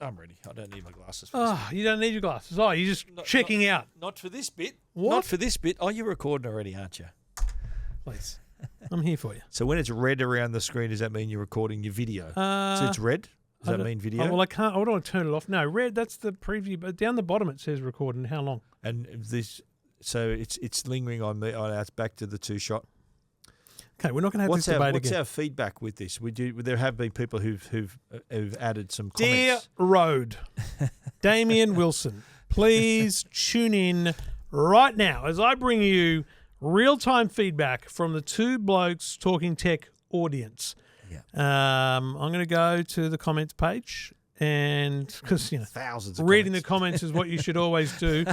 I'm ready. I don't need my glasses for this. Oh, you don't need your glasses. Oh, you're just checking out. Not for this bit. What? Not for this bit. Oh, you're recording already, aren't you? Please. I'm here for you. So when it's red around the screen, does that mean you're recording your video? So it's red? Does that mean video? Oh, well, I can't. I don't want to turn it off. No, red, that's the preview. But down the bottom it says recording. How long? And this, so it's lingering on me. It's back to the two-shot. Okay, we're not going to have this debate What's again. our feedback with this? There have been people who've added some comments. Dear Road, Damien Wilson, please tune in right now as I bring you real-time feedback from the Two Blokes Talking Tech audience. Yeah. I'm going to go to the comments page, and because thousands of reading comments. the comments is what you should always do.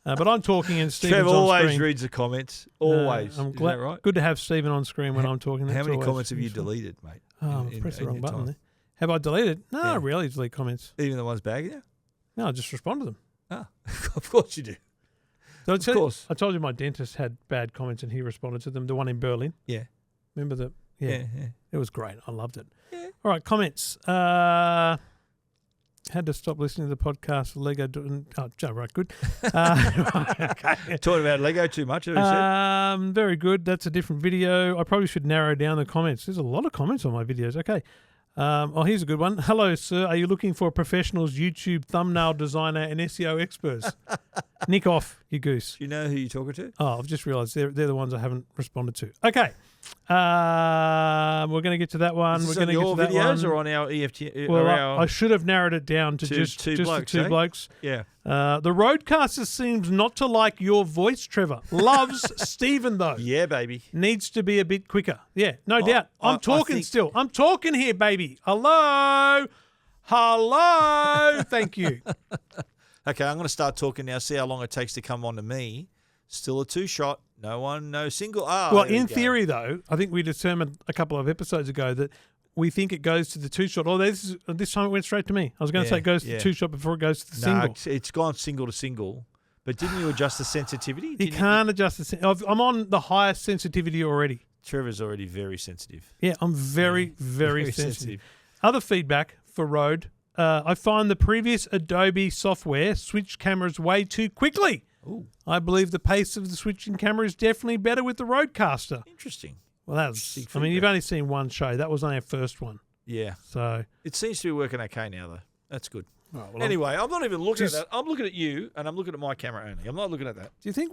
But I'm talking and Stephen's Trev on always screen. reads the comments. Always. I'm Is glad, that right? Good to have Stephen on screen when I'm talking. How That's many always comments have you useful. deleted, mate? Oh, press the wrong your button time? there. Have I deleted? No, Yeah. I rarely delete comments. Even the ones bagging you? No, I just respond to them. Ah, of course you do. So Of course. I told you my dentist had bad comments and he responded to them. The one in Berlin. Yeah. Remember that? Yeah. It was great. I loved it. Yeah. All right, comments. Had to stop listening to the podcast for Lego. Right, good. Okay. Talking about Lego too much, have you said? Very good. That's a different video. I probably should narrow down the comments. There's a lot of comments on my videos. Okay. Here's a good one. Hello, sir. Are you looking for professionals, YouTube thumbnail designer and SEO experts? Nick off, you goose. Do you know who you're talking to? Oh, I've just realised they're the ones I haven't responded to. Okay. We're going to get to that one. Is this We're going on to get to your that videos one. or on our EFT? Well, or our, I should have narrowed it down to just two the blokes, two eh? blokes. yeah. The roadcaster seems not to like your voice, Trevor. Loves Stephen, though. Yeah, baby. Needs to be a bit quicker. Yeah, no doubt. I'm I talking think- still. I'm talking here, baby. Hello. Hello. Thank you. Okay, I'm going to start talking now. See how long it takes to come on to me. Still a two-shot. No single. Well, there we in go. theory, though, I think we determined a couple of episodes ago that we think it goes to the two-shot. Oh, this time it went straight to me. I was going to say it goes to the two-shot before it goes to the No, single. it's gone single to single. But didn't you adjust the sensitivity? You can't adjust the I'm on the highest sensitivity already. Trevor's already very sensitive. Yeah, I'm very, very Very sensitive. Other feedback for Rode. I find the previous Adobe software switched cameras way too quickly. Ooh, I believe the pace of the switching camera is definitely better with the Rodecaster. interesting. Well, that's. Interesting I mean, you've feedback. only seen one show. That was only our first one. Yeah. So. It seems to be working okay now, though. That's good. Right, well, Anyway, I'm not even looking Just- at that. I'm looking at you, and I'm looking at my camera only. I'm not looking at that. Do you think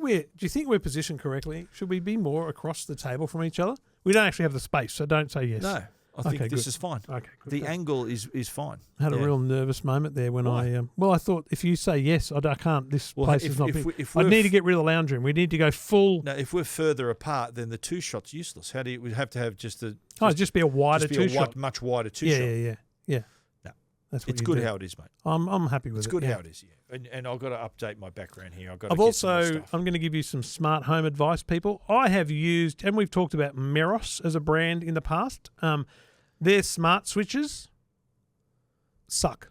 we're positioned correctly? Should we be more across the table from each other? We don't actually have the space, so don't say yes. No, I think Okay, this good. is fine. Okay. Good. The angle is fine. I had a Yeah. real nervous moment there when Why? I thought if you say yes, I can't. This Well, place if- is not if big. we- if I we're need to get rid of the lounge room. We need to go full. Now, if we're further apart, then the two shot's useless. How do you? We have to have just the. Just be a wider just be two shot. much wider two Yeah, shot. yeah. No. That's what It's you good do. how it is, mate. I'm happy with It's it. good yeah. how it is, yeah. And I've got to update my background here. I've got to I've get some more also, stuff. I'm going to give you some smart home advice, people. I have used, and we've talked about Meros as a brand in the past. Their smart switches suck.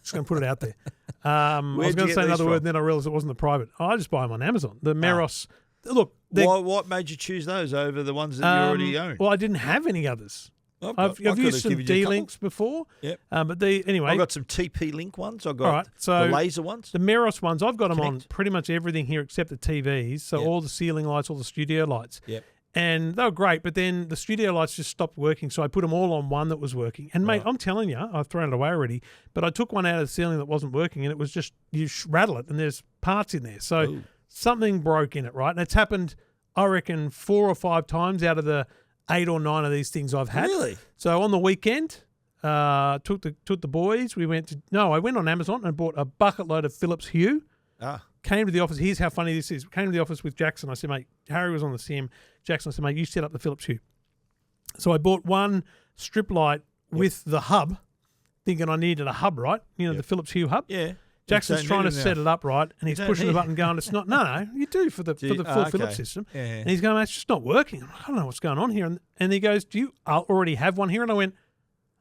Just going to put it out there. I was Where'd going you to say get another these word, from? and then I realized it wasn't the private. I just buy them on Amazon. The Meros, look. What made you choose those over the ones that you already own? Well, I didn't have any others. I I've could used have some given you a couple. D-Links before. Yep. But anyway. I've got some TP-Link ones. I've got All right, so the laser ones. The Meros ones, I've got them on Connect. pretty much everything here except the TVs. So Yep. all the ceiling lights, all the studio lights. Yep. And they were great, but then the studio lights just stopped working. So I put them all on one that was working. And, mate, Right. I'm telling you, I've thrown it away already, but I took one out of the ceiling that wasn't working, and it was just, you rattle it, and there's parts in there. So Ooh. something broke in it, right? And it's happened, I reckon, 4 or 5 times out of the 8 or 9 of these things I've had. Really? So on the weekend, took the boys. I went on Amazon and bought a bucket load of Philips Hue. Ah. Came to the office. Here's how funny this is. Came to the office with Jackson. I said, mate, Harry was on the sim. Jackson, I said, mate, you set up the Philips Hue. So I bought one strip light with the hub, thinking I needed a hub, right? The Philips Hue hub. Yeah. Jackson's trying to set it up right, and he's don't pushing the need- button, going, "It's not." No, you do for the full okay. Philips system. Yeah. And he's going, "It's just not working." I don't know what's going on here. And he goes, "Do you already have one here?" And I went,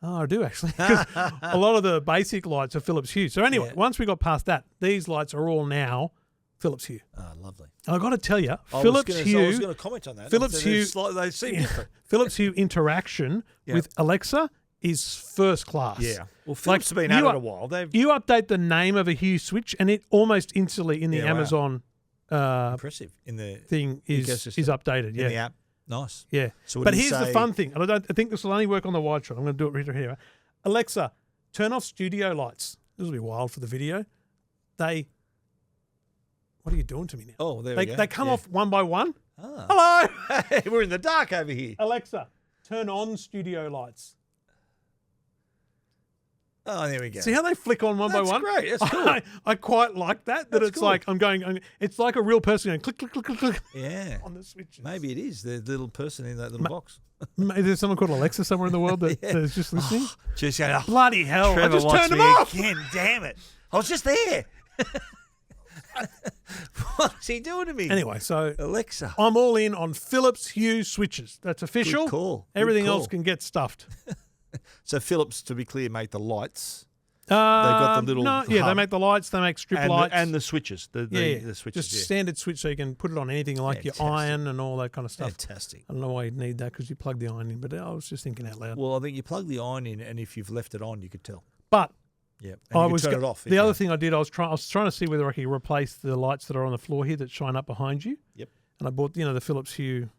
"Oh, I do actually." Because a lot of the basic lights are Philips Hue. So anyway, Yeah. once we got past that, these lights are all now Philips Hue. Oh, lovely. And I've got to tell you, I Philips was Hue, going to comment on that. Philips Hue- They seem different. Philips Hue interaction Yeah. with Alexa is first class. Yeah. Well, Philips have been you at it a while. You update the name of a Hue switch, and it almost instantly in the Yeah, wow. Amazon Impressive in the thing is ecosystem. updated. Yeah. in the app. Nice. Yeah. So what But do you here's the say- fun thing, and I think this will only work on the wide shot. I'm going to do it right here. Alexa, turn off studio lights. This will be wild for the video. What are you doing to me now? Oh, there we go. They come Yeah. off one by one. Ah. Hello, Hey, we're in the dark over here. Alexa, turn on studio lights. Oh, there we go. See how they flick on one That's by one? great. That's cool. I quite like that. That's It's cool. like it's like a real person going click, click, click, click, click Yeah. on the switches. Maybe it is the little person in that little box. Is there someone called Alexa somewhere in the world that Yeah. is just listening? Just going, oh, Bloody hell! Trevor I just wants turned them me off. again. Damn it. I was just there. What's he doing to me? Anyway, so Alexa. I'm all in on Philips Hue switches. That's official. Good call. Good Everything call. else can get stuffed. So Philips, to be clear, make the lights. got the little they hub. make the lights. They make strip And lights and the switches. The switches. just standard switch, so you can put it on anything like Fantastic. your iron and all that kind of stuff. Fantastic. I don't know why you'd need that because you plug the iron in, but I was just thinking out loud. Well, I think you plug the iron in, and if you've left it on, you could tell. But Yeah. And you could turn it off. The other thing I did, I was trying to see whether I could replace the lights that are on the floor here that shine up behind you. Yep. And I bought the Philips Hue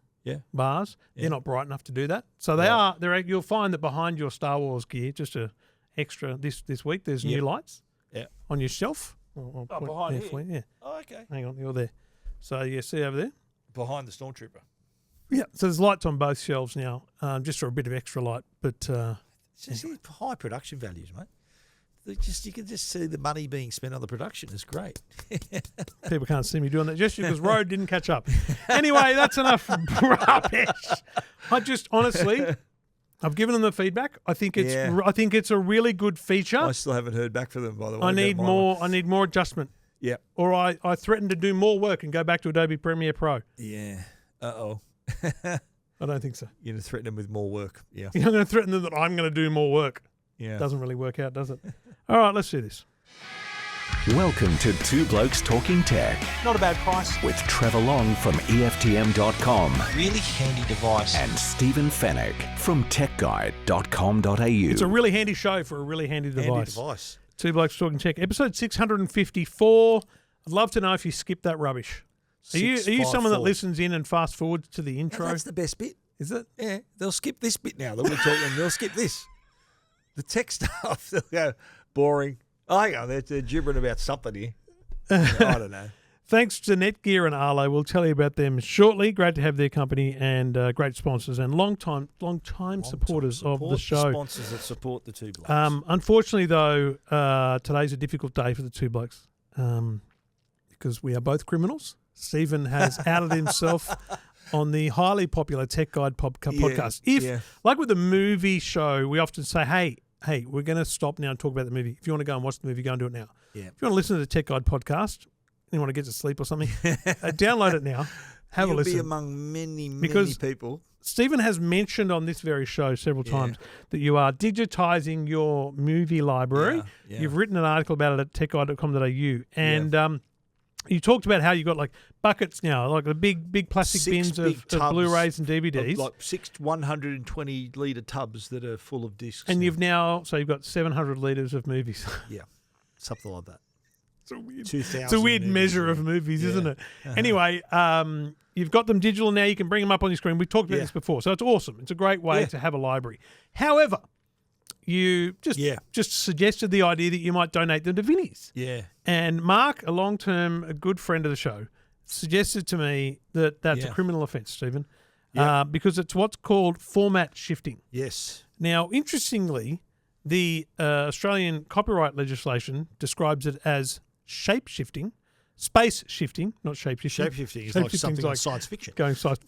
bars. Yeah. They're not bright enough to do that. So they Right. are. You'll find that behind your Star Wars gear, just a extra this week. There's new lights. Yeah. On your shelf. I'll point behind there here? for you. Yeah. Oh, okay. Hang on, you're there. So you see over there. Behind the Stormtrooper. Yeah. So there's lights on both shelves now, just for a bit of extra light. But It's just high production values, mate. You can just see the money being spent on the production. It's great. people can't see me doing that gesture because Road didn't catch up. Anyway, that's enough rubbish. I just honestly, I've given them the feedback. I think it's a really good feature. I still haven't heard back from them, by the way. I need more adjustment. Yeah. Or I threaten to do more work and go back to Adobe Premiere Pro. Yeah. Uh-oh. I don't think so. You're going to threaten them with more work. Yeah. You're not going to threaten them that I'm going to do more work. Yeah. Doesn't really work out, does it? All right, let's do this. Welcome to Two Blokes Talking Tech Not a bad price. with Trevor Long from EFTM.com Really handy device. and Stephen Fennick from TechGuide.com.au. It's a really handy show for a really handy device. Handy device. Two Blokes Talking Tech, episode 654. I'd love to know if you skipped that rubbish. Are you someone that 654. listens in and fast forwards to the intro? That's the best bit. Is it? Yeah. They'll skip this bit now that we're talking. They'll skip this. The tech stuff. They'll go, boring. Oh, hang on. They're gibbering about something here. I don't know. Thanks to Netgear and Arlo. We'll tell you about them shortly. Great to have their company and great sponsors and long time supporters of the show. Sponsors that support the Two Blokes. Unfortunately, though, today's a difficult day for the Two Blokes because we are both criminals. Stephen has outed himself on the highly popular Tech Guide podcast. Like with the movie show, we often say, hey, we're going to stop now and talk about the movie. If you want to go and watch the movie, go and do it now. Yeah. If you want to listen to the Tech Guide podcast, and you want to get to sleep or something, download it now. Have You'll a listen. be among many Because people. Stephen has mentioned on this very show several times that you are digitizing your movie library. Yeah. You've written an article about it at techguide.com.au. And you talked about how you've got like buckets now, like the big plastic 6 bins big of tubs Blu-rays and DVDs. Like 6 120-litre tubs that are full of discs. And now. you've got 700 litres of movies. Yeah, something like that. It's a weird, 2,000 it's a weird movies, measure yeah. of movies, isn't it? Uh-huh. Anyway, you've got them digital now. You can bring them up on your screen. We've talked about Yeah. this before, so it's awesome. It's a great way Yeah. to have a library. However, you just suggested the idea that you might donate them to Vinnie's. Yeah. And Mark, a good friend of the show, suggested to me that that's a Yeah. criminal offence, Stephen, Yeah. because it's what's called format shifting. Yes. Now, interestingly, the Australian copyright legislation describes it as shape shifting, space shifting, not shape shifting. Shape-shifting is like something like science fiction. Going science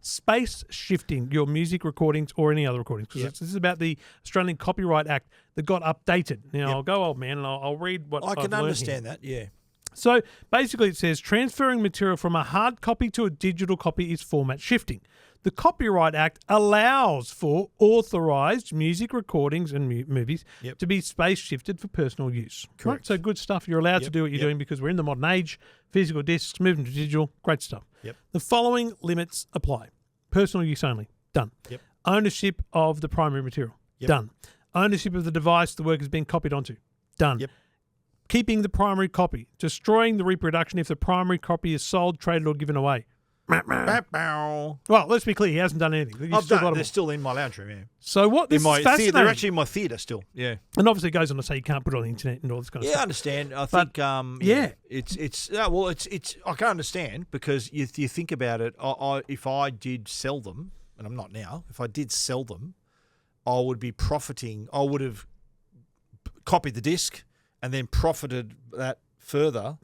space shifting your music recordings or any other recordings. Because Yep. this is about the Australian Copyright Act that got updated. Now, Yep. I'll go old man and I'll read what I I've can learned understand here. that, yeah. So basically it says transferring material from a hard copy to a digital copy is format shifting. The Copyright Act allows for authorised music recordings and movies Yep. to be space shifted for personal use. Correct. Right? So good stuff. You're allowed to Yep, do what you're yep. doing because we're in the modern age. Physical discs, moving to digital, great stuff. Yep. The following limits apply. Personal use only. Done. Yep. Ownership of the primary material. Yep. Done. Ownership of the device the work has been copied onto. Done. Yep. Keeping the primary copy. Destroying the reproduction if the primary copy is sold, traded, or given away. Bow. Well, let's be clear. He hasn't done anything. He's I've still done. got They're them. still in my lounge room. Yeah. So what? This In my is theatre. fascinating. They're actually in my theatre still. Yeah. And obviously it goes on to say you can't put it on the internet and all this kind of Yeah, I stuff. understand. I But, think. yeah. It's I can't understand because you think about it. If I did sell them, and I'm not now. If I did sell them, I would be profiting. I would have copied the disc and then profited that further.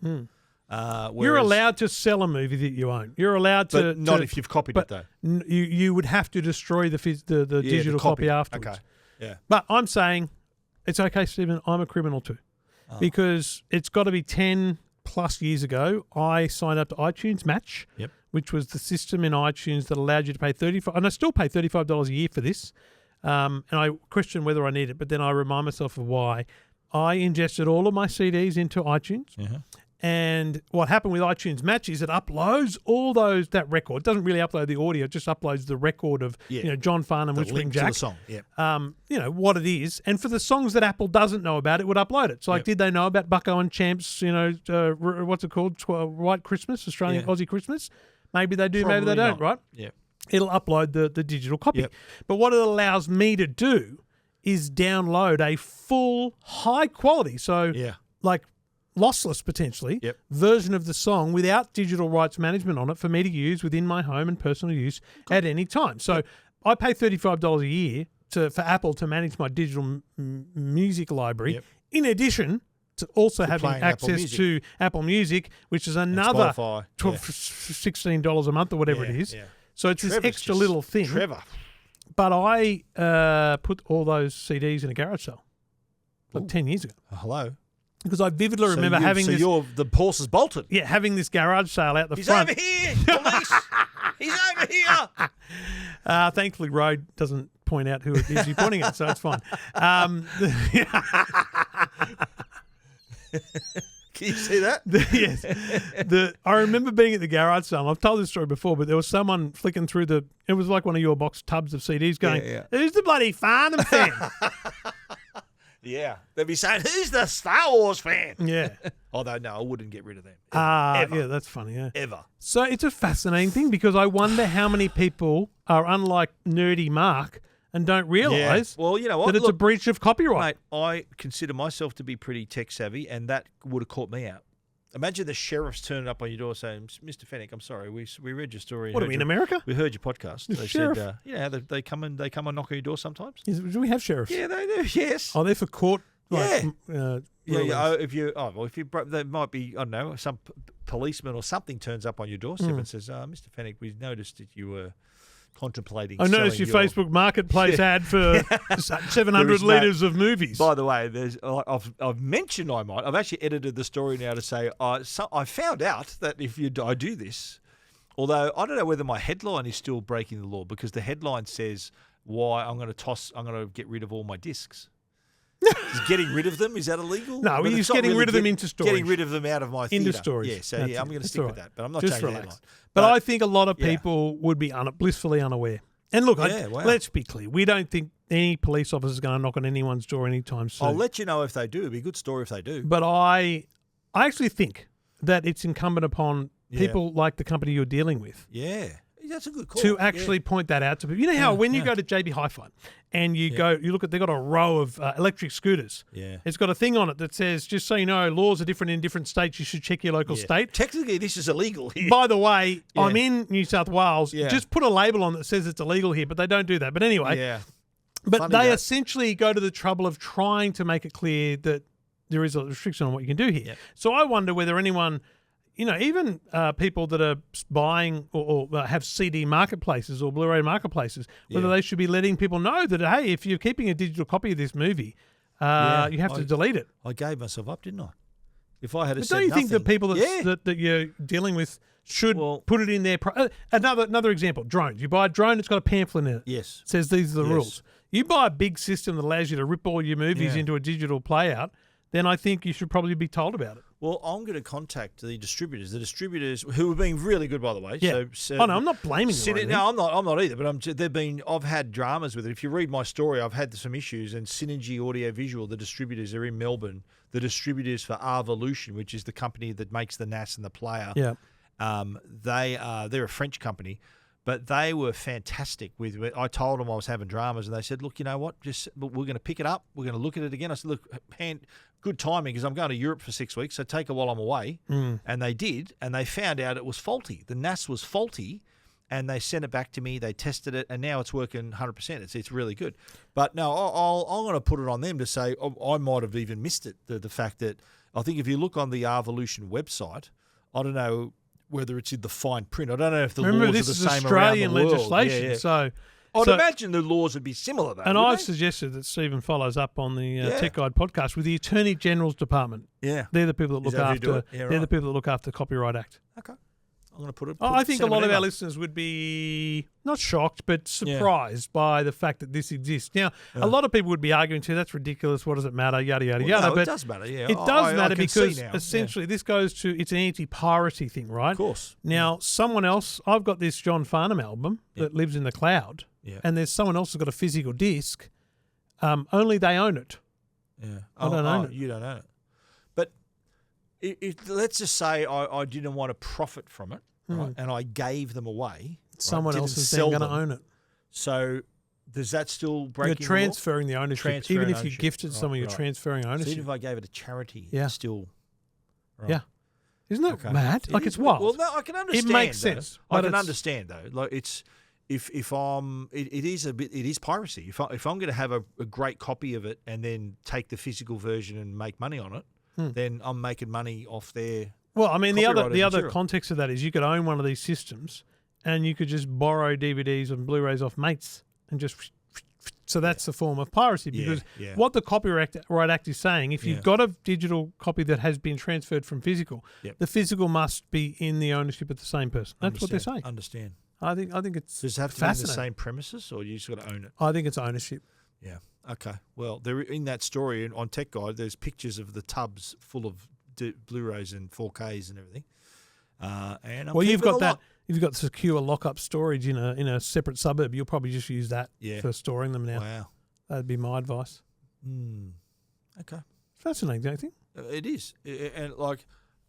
You're allowed to sell a movie that you own. You're allowed to, but not if you've copied it though. You would have to destroy the digital copy afterwards. Okay. Yeah. But I'm saying it's okay, Stephen. I'm a criminal too, because it's got to be 10 plus years ago. I signed up to iTunes Match, which was the system in iTunes that allowed you to pay $35, and I still pay $35 a year for this. And I question whether I need it, but then I remind myself of why. I ingested all of my CDs into iTunes. And what happened with iTunes Match is it uploads all that record. It doesn't really upload the audio; it just uploads the record of John Farnham, The Whispering link to Jack. the song. Yeah. What it is. And for the songs that Apple doesn't know about, it would upload it. So, like, did they know about Bucko and Champs? What's it called? White Christmas, Australian Aussie Christmas. Maybe they do, maybe they don't. Not. Right? Yeah. It'll upload the digital copy. But what it allows me to do is download a full high quality. So, like, lossless potentially version of the song without digital rights management on it for me to use within my home and personal use at any time. So I pay $35 a year for Apple to manage my digital music library, in addition to also having access to Apple Music, which is another $16 a month or whatever it is. So it's this extra little thing. Trevor. But I put all those CDs in a garage sale like 10 years ago. Hello. Because I vividly remember having this. So the horse is bolted. Yeah, having this garage sale out the He's front. over here, police. He's over here. Thankfully, Road doesn't point out who it is you're pointing at, so it's fine. Can you see that? Yes. I remember being at the garage sale. I've told this story before, but there was someone flicking through it was like one of your box tubs of CDs going, who's the bloody Farnham fan? Yeah. They'd be saying, who's the Star Wars fan? Yeah. Although, no, I wouldn't get rid of them. Ever. Yeah, that's funny, yeah. Ever. So it's a fascinating thing because I wonder how many people are unlike nerdy Mark and don't realise well, you know what? that it's a breach of copyright. Mate, I consider myself to be pretty tech savvy, and that would have caught me out. Imagine the sheriff's turning up on your door saying, Mr. Fennick, I'm sorry, we read your story. What are we, in America? We heard your podcast. The They sheriff? said, they come and knock on your door sometimes. Do we have sheriffs? Yeah, they do, yes. Oh, they're for court? Yeah, there might be, I don't know, some policeman or something turns up on your doorstep and says, Mr. Fennick, we noticed that you were contemplating. I noticed your Facebook Marketplace ad for 700 litres of movies. By the way, I've mentioned I've actually edited the story now to say I found out that if I do this, although I don't know whether my headline is still breaking the law because the headline says why I'm going to get rid of all my discs. Is getting rid of them, is that illegal? No, he's getting rid of them into storage. Getting rid of them out of my theatre. Into storage. Yeah, so I'm going to stick with that. But I'm not Just changing the relax. headline. But I think a lot of people would be blissfully unaware. And look, let's be clear. We don't think any police officer is going to knock on anyone's door anytime soon. I'll let you know if they do. It'd be a good story if they do. But I actually think that it's incumbent upon people like the company you're dealing with. Yeah. That's a good call. To actually point that out to people. You know how when you go to JB Hi-Fi and you look at, they've got a row of electric scooters. Yeah. It's got a thing on it that says, just so you know, laws are different in different states. You should check your local state. Technically, this is illegal here. By the way, I'm in New South Wales. Yeah. Just put a label on that says it's illegal here, but they don't do that. But anyway. Yeah. But Funny they that. essentially go to the trouble of trying to make it clear that there is a restriction on what you can do here. Yep. So I wonder whether anyone, even people that are buying or have CD marketplaces or Blu-ray marketplaces, whether they should be letting people know that, hey, if you're keeping a digital copy of this movie, you have to delete it. I gave myself up, didn't I? If I had But said don't you nothing, think that people that you're dealing with should put it in their another example, drones. You buy a drone, it's got a pamphlet in it. Yes. It says these are the rules. You buy a big system that allows you to rip all your movies into a digital playout, then I think you should probably be told about it. Well, I'm going to contact the distributors who have been really good, by the way. Yeah. So, Oh, no, I'm not blaming them. or anything. No, I'm not either. But I've had dramas with it. If you read my story, I've had some issues. And Synergy Audio Visual, the distributors, are in Melbourne. The distributors for Arvolution, which is the company that makes the NAS and the player. Yeah. They're a French company, but they were fantastic with it. I told them I was having dramas, and they said, "Look, you know what? We're going to pick it up. We're going to look at it again." I said, "Look, good timing because I'm going to Europe for 6 weeks, so take it while I'm away." And they did, and they found out it was faulty. The NAS was faulty, and they sent it back to me. They tested it, and now it's working 100%. It's really good. But no, I'm going to put it on them to say I might have even missed it. The fact that I think if you look on the Arvolution website, I don't know whether it's in the fine print. I don't know if the laws are the same Australian around the world. legislation, Yeah. so I'd imagine the laws would be similar, though. And wouldn't I've they? suggested that Stephen follows up on the Tech Guide podcast with the Attorney General's Department. Yeah, They're the people that Is look that who do after. it? Yeah, They're the right. people that look after the Copyright Act. Okay, I'm going to put it. I think a send lot them of an our email. listeners would be not shocked, but surprised by the fact that this exists. Now, a lot of people would be arguing too, that's ridiculous. What does it matter? Yada yada Well, yada. no, but it does matter. Yeah, it does I matter can see because now. essentially this goes to it's an anti-piracy thing, right? Of course. Now, someone else, I've got this John Farnham album that lives in the cloud, and there's someone else who's got a physical disc. Only they own it. Yeah, I don't own it. You don't own it. But let's just say I didn't want to profit from it, right? And I gave them away. Someone right? else Didn't is then sell going to them. own it. So does that still break? You're transferring the ownership. Transferring Even if you ownership. gifted someone, you're Right. transferring So ownership. even if I gave it to charity, Yeah. it's still. Right. Yeah. Isn't that Okay. mad? Like, it's wild. Well, no, I can understand. makes though. sense, I but can it's- understand though. Like it's if I'm, it is piracy. If I'm going to have a great copy of it and then take the physical version and make money on it, then I'm making money off their. Well, I mean, the other material. context of that is you could own one of these systems and you could just borrow DVDs and Blu-rays off mates and just. So that's a form of piracy because what the Copyright Act is saying, if you've got a digital copy that has been transferred from physical, the physical must be in the ownership of the same person. That's what they're saying. Understand. I think it's Does it have to be in the fascinating. same premises, or you just got to own it? I think it's ownership. Yeah. Okay. Well, there in that story on Tech Guide, there's pictures of the tubs full of Blu-rays and 4Ks and everything. And I'm You've keeping got a that. lot. If you've got secure lock-up storage in a separate suburb, you'll probably just use that Yeah. for storing them now. Wow. That'd be my advice. Okay. Fascinating, don't you think? It is, and like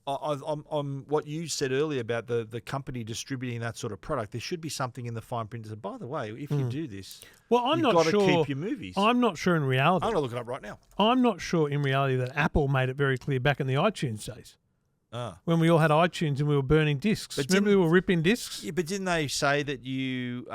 I'm what you said earlier about the company distributing that sort of product. There should be something in the fine print that says, by the way, if you do this, Well, I'm you've not got to sure. keep your movies. I'm not sure in reality. I'm going to look it up right now. I'm not sure in reality that Apple made it very clear back in the iTunes days Ah. when we all had iTunes and we were burning discs. But Remember we were ripping discs? Yeah, but didn't they say that you?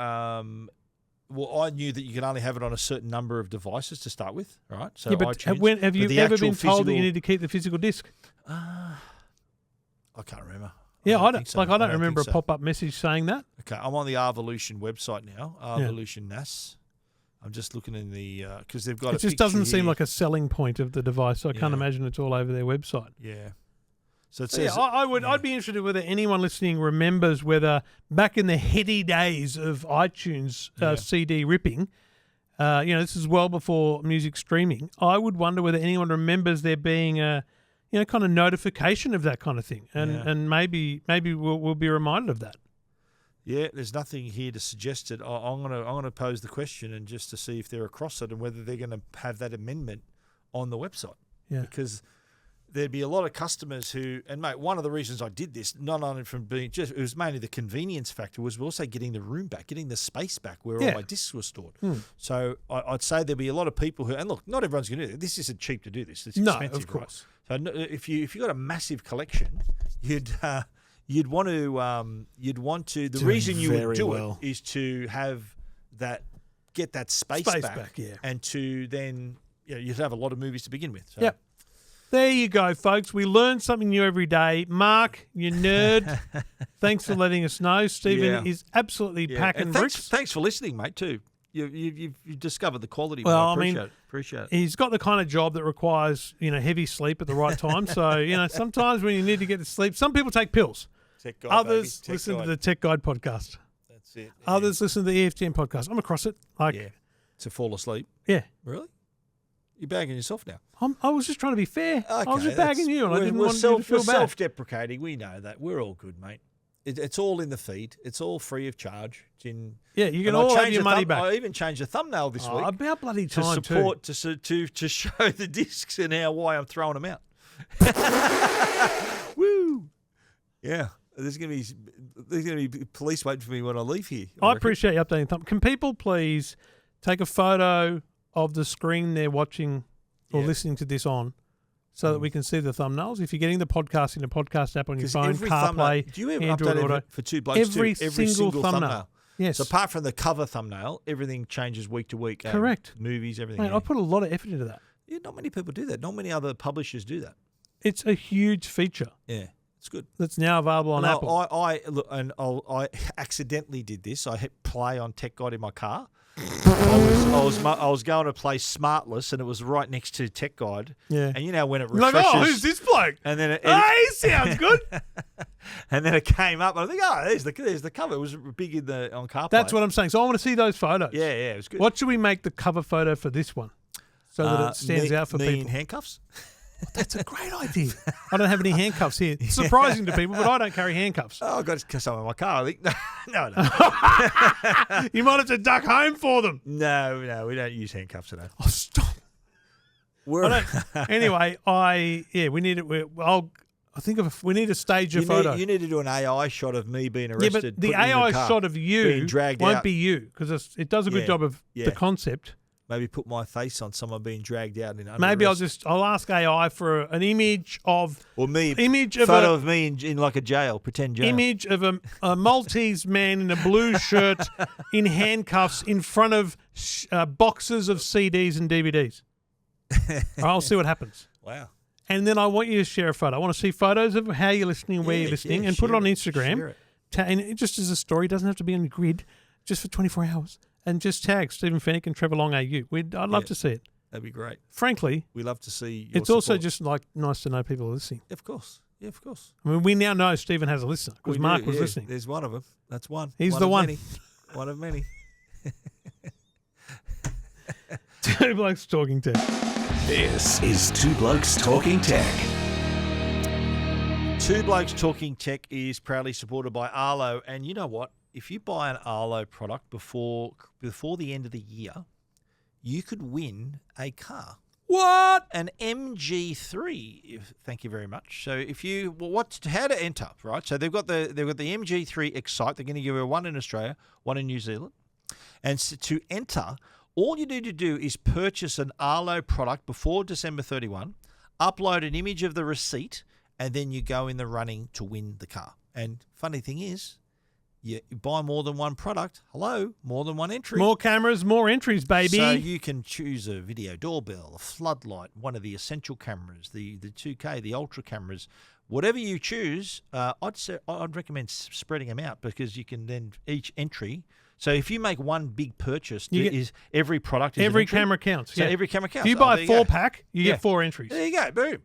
Well, I knew that you could only have it on a certain number of devices to start with, right? So Yeah, but iTunes, have you the ever actual been told that you physical- need to keep the physical disc? I can't remember. Yeah, I don't think so. I don't remember a think so. pop-up message saying that. Okay, I'm on the Arvolution website now. Arvolution NAS. I'm just looking in the because they've got. It a just picture doesn't seem here. like a selling point of the device. So I can't Yeah. imagine it's all over their website. Yeah. So it So says. yeah, I'd be interested whether anyone listening remembers whether back in the heady days of iTunes CD ripping, this is well before music streaming. I would wonder whether anyone remembers there being a, kind of notification of that kind of thing, and maybe we'll be reminded of that. Yeah, there's nothing here to suggest it. I'm gonna pose the question and just to see if they're across it and whether they're going to have that amendment on the website. Yeah. Because there'd be a lot of customers who, and mate, one of the reasons I did this, not only from being it was mainly the convenience factor, was also getting the room back, getting the space back where all my discs were stored. So I'd say there'd be a lot of people who, and look, not everyone's going to do this. This isn't cheap to do this. It's expensive, of course. Right? So if you got a massive collection, you'd want to. The reason you would do it is to have that, get that space back, yeah. and to then you'd have a lot of movies to begin with. So. Yep. There you go, folks. We learn something new every day. Mark, you nerd. Thanks for letting us know. Stephen is absolutely packing And bricks. Thanks for listening, mate. Too. You've discovered the quality. Well, I appreciate it. He's got the kind of job that requires heavy sleep at the right time. So sometimes when you need to get to sleep, some people take pills. Tech Guide, Others baby. listen to the Tech Guide podcast. That's it. Others listen to the EFTM podcast. I'm across it. To fall asleep. Yeah. Really? You're bagging yourself now. I was just trying to be fair. I was just that's- bagging you, and I didn't we're want you to feel we're bad. self-deprecating. We know that. We're all good, mate. It's all in the feed. It's all free of charge. It's in. Yeah, you can and I all have changed your the money back. I even changed the thumbnail this week About bloody to time support to show the discs and why I'm throwing them out. Woo! Yeah, there's gonna be police waiting for me when I leave here. I appreciate you updating Thumb. Can people please take a photo of the screen they're watching or listening to this on, so that we can see the thumbnails? If you're getting the podcast in a podcast app on your phone, CarPlay, do you ever Android update Auto, for Two Blokes every too? Every single thumbnail. Yes, So apart from the cover thumbnail, everything changes week to week. Correct. Movies, everything. mate, I put a lot of effort into that. Yeah, not many people do that. Not many other publishers do that. It's a huge feature Yeah, it's good. that's now available on And Apple. I accidentally did this. I hit play on Tech Guide in my car. I was going to play Smartless, and it was right next to Tech Guide. Yeah. And you know when it Like, refreshes. oh, who's this bloke? And then He sounds good. and then it came up. And I think, oh, there's the cover. It was big on CarPlay. That's what I'm saying. So I want to see those photos. Yeah, it was good. What should we make the cover photo for this one, so that it stands out for me people? in handcuffs. That's a great idea. I don't have any handcuffs here. It's surprising to people, but I don't carry handcuffs. Oh, I got some in my car. I think no. You might have to duck home for them. No, we don't use handcuffs today. Oh, stop. Anyway, we need it. We need to stage a photo. You need to do an AI shot of me being arrested. Yeah, but the put me in AI car, shot of you being dragged won't out. be you, because it does a good job of the concept. Maybe put my face on someone being dragged out. Maybe I'll ask AI for an image of or me photo of me in like a jail, pretend jail. image of a Maltese man in a blue shirt in handcuffs in front of boxes of CDs and DVDs. I'll see what happens. Wow. And then I want you to share a photo. I want to see photos of how you're listening, where you're listening, and put it on Instagram. Share it. And it just as a story, it doesn't have to be on the grid, just for 24 hours. And just tag Stephen Fennick and Trevor Long AU. I'd love to see it. That'd be great. Frankly, We love to see. it's also just like nice to know people are listening. Of course. Yeah, of course. I mean, we now know Stephen has a listener because We Mark do, was yeah. listening. There's one of them. That's one. He's one the of one. Many. One of many. Two Blokes Talking Tech. This is Two Blokes Talking Tech. Two Blokes Talking Tech is proudly supported by Arlo, and you know what? If you buy an Arlo product before the end of the year, you could win a car. What? An MG3. Thank you very much. So how to enter, right? So they've got the MG3 Excite. They're going to give you one in Australia, one in New Zealand. And so to enter, all you need to do is purchase an Arlo product before December 31, upload an image of the receipt, and then you go in the running to win the car. And funny thing is, you buy more than one product. Hello, more than one entry. More cameras, more entries, baby. So you can choose a video doorbell, a floodlight, one of the essential cameras, the 2K, the ultra cameras, whatever you choose. I'd recommend spreading them out because you can then each entry. So if you make one big purchase, every product is every an entry. camera counts. So Yeah. every camera counts. If you buy there a you go. 4-pack, you get 4 entries. There you go. Boom.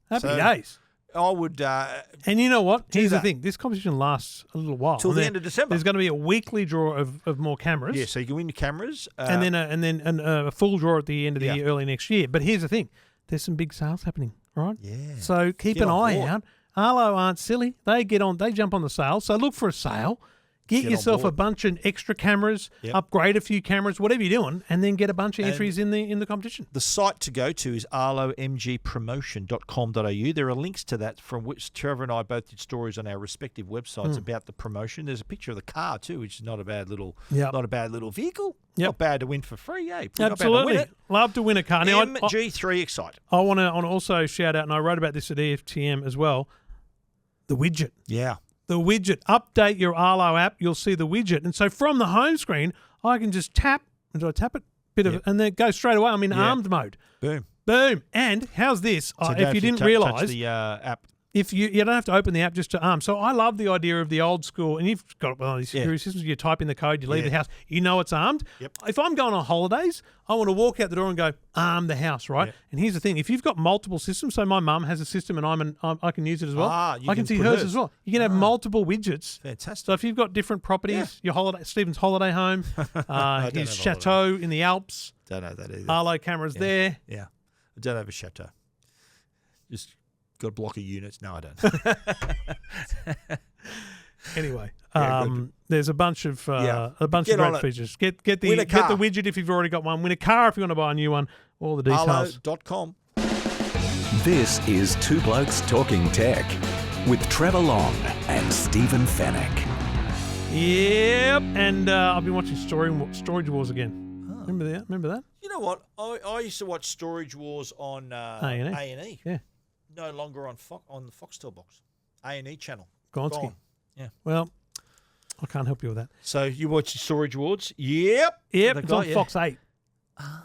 Happy So- days. I would. And you know what? Here's the that. thing. This competition lasts a little while. Till And the there- end of December. There's going to be a weekly draw of more cameras. Yeah, so you can win your cameras. and then a full draw at the end of the Yeah. year, early next year. But here's the thing. There's some big sales happening, all right? Yeah. So keep Get an on eye board. out. Arlo aren't silly. They jump on the sale. So look for a sale. Get on yourself a board. bunch of extra cameras, Yep. upgrade a few cameras, whatever you're doing, and then get a bunch of And entries in the competition. The site to go to is arlomgpromotion.com.au. There are links to that from which Trevor and I both did stories on our respective websites about the promotion. There's a picture of the car too, which is not a bad little vehicle. Yep. Not bad to win for free, eh? Not bad to Absolutely. win it. Love to win a car. Now, MG3 Excite. I want to also shout out, and I wrote about this at EFTM as well, the widget. Yeah. The widget. Update your Arlo app, you'll see the widget. And so from the home screen, I can just tap, and do I tap it? And then it goes straight away. I'm in armed mode. Boom. Boom. And how's this? So If you didn't touch realise, the app. if you don't have to open the app just to arm. So I love the idea of the old school, and you've got one of these security systems, you type in the code, you leave the house, you know it's armed. Yep. If I'm going on holidays, I want to walk out the door and go, arm the house, right? Yep. And here's the thing, if you've got multiple systems, so my mum has a system and I can use it as well. Ah, you I can can see put hers hers. as well. You can have multiple widgets. Fantastic. So if you've got different properties, your holiday, Stephen's holiday home, don't his have a chateau in the Alps, Don't know that either. Arlo cameras there. Yeah. don't have a chateau. Just got a block of units. No, I don't. Anyway, Yeah, good. there's a bunch of Yeah. great on it. features. Get the Win a get the car. widget if you've already got one. Win a car if you want to buy a new one. All the details. Arlo.com. This is Two Blokes Talking Tech with Trevor Long and Stephen Fennick. Yep, and I've been watching Storage Wars again. Oh. Remember that? You know what? I used to watch Storage Wars on A&E. A&E. Yeah. No longer on the Foxtel box. A&E channel. Gonski. Gone. Yeah. Well, I can't help you with that. So you watch Storage Wars? Yep. Yep, The it's guy, on yeah. Fox 8.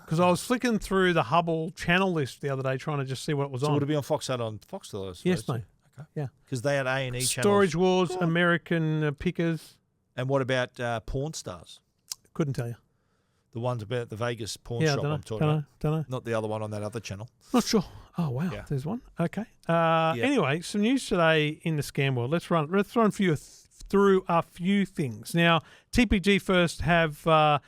Because I was flicking through the Hubble channel list the other day trying to just see what was So on. would it be on Fox 8 on Foxtel? I suppose? Yes, mate. Okay. Yeah. Because they had A&E channels. Storage Wars, Go on. American Pickers. And what about Porn Stars? Couldn't tell you. The ones about the Vegas pawn Yeah, shop I'm talking about. don't know. Not the other one on that other channel. Not sure. Oh wow, Yeah. there's one. Okay. Anyway, some news today in the scam world. Let's run through a few things. Now, TPG first have come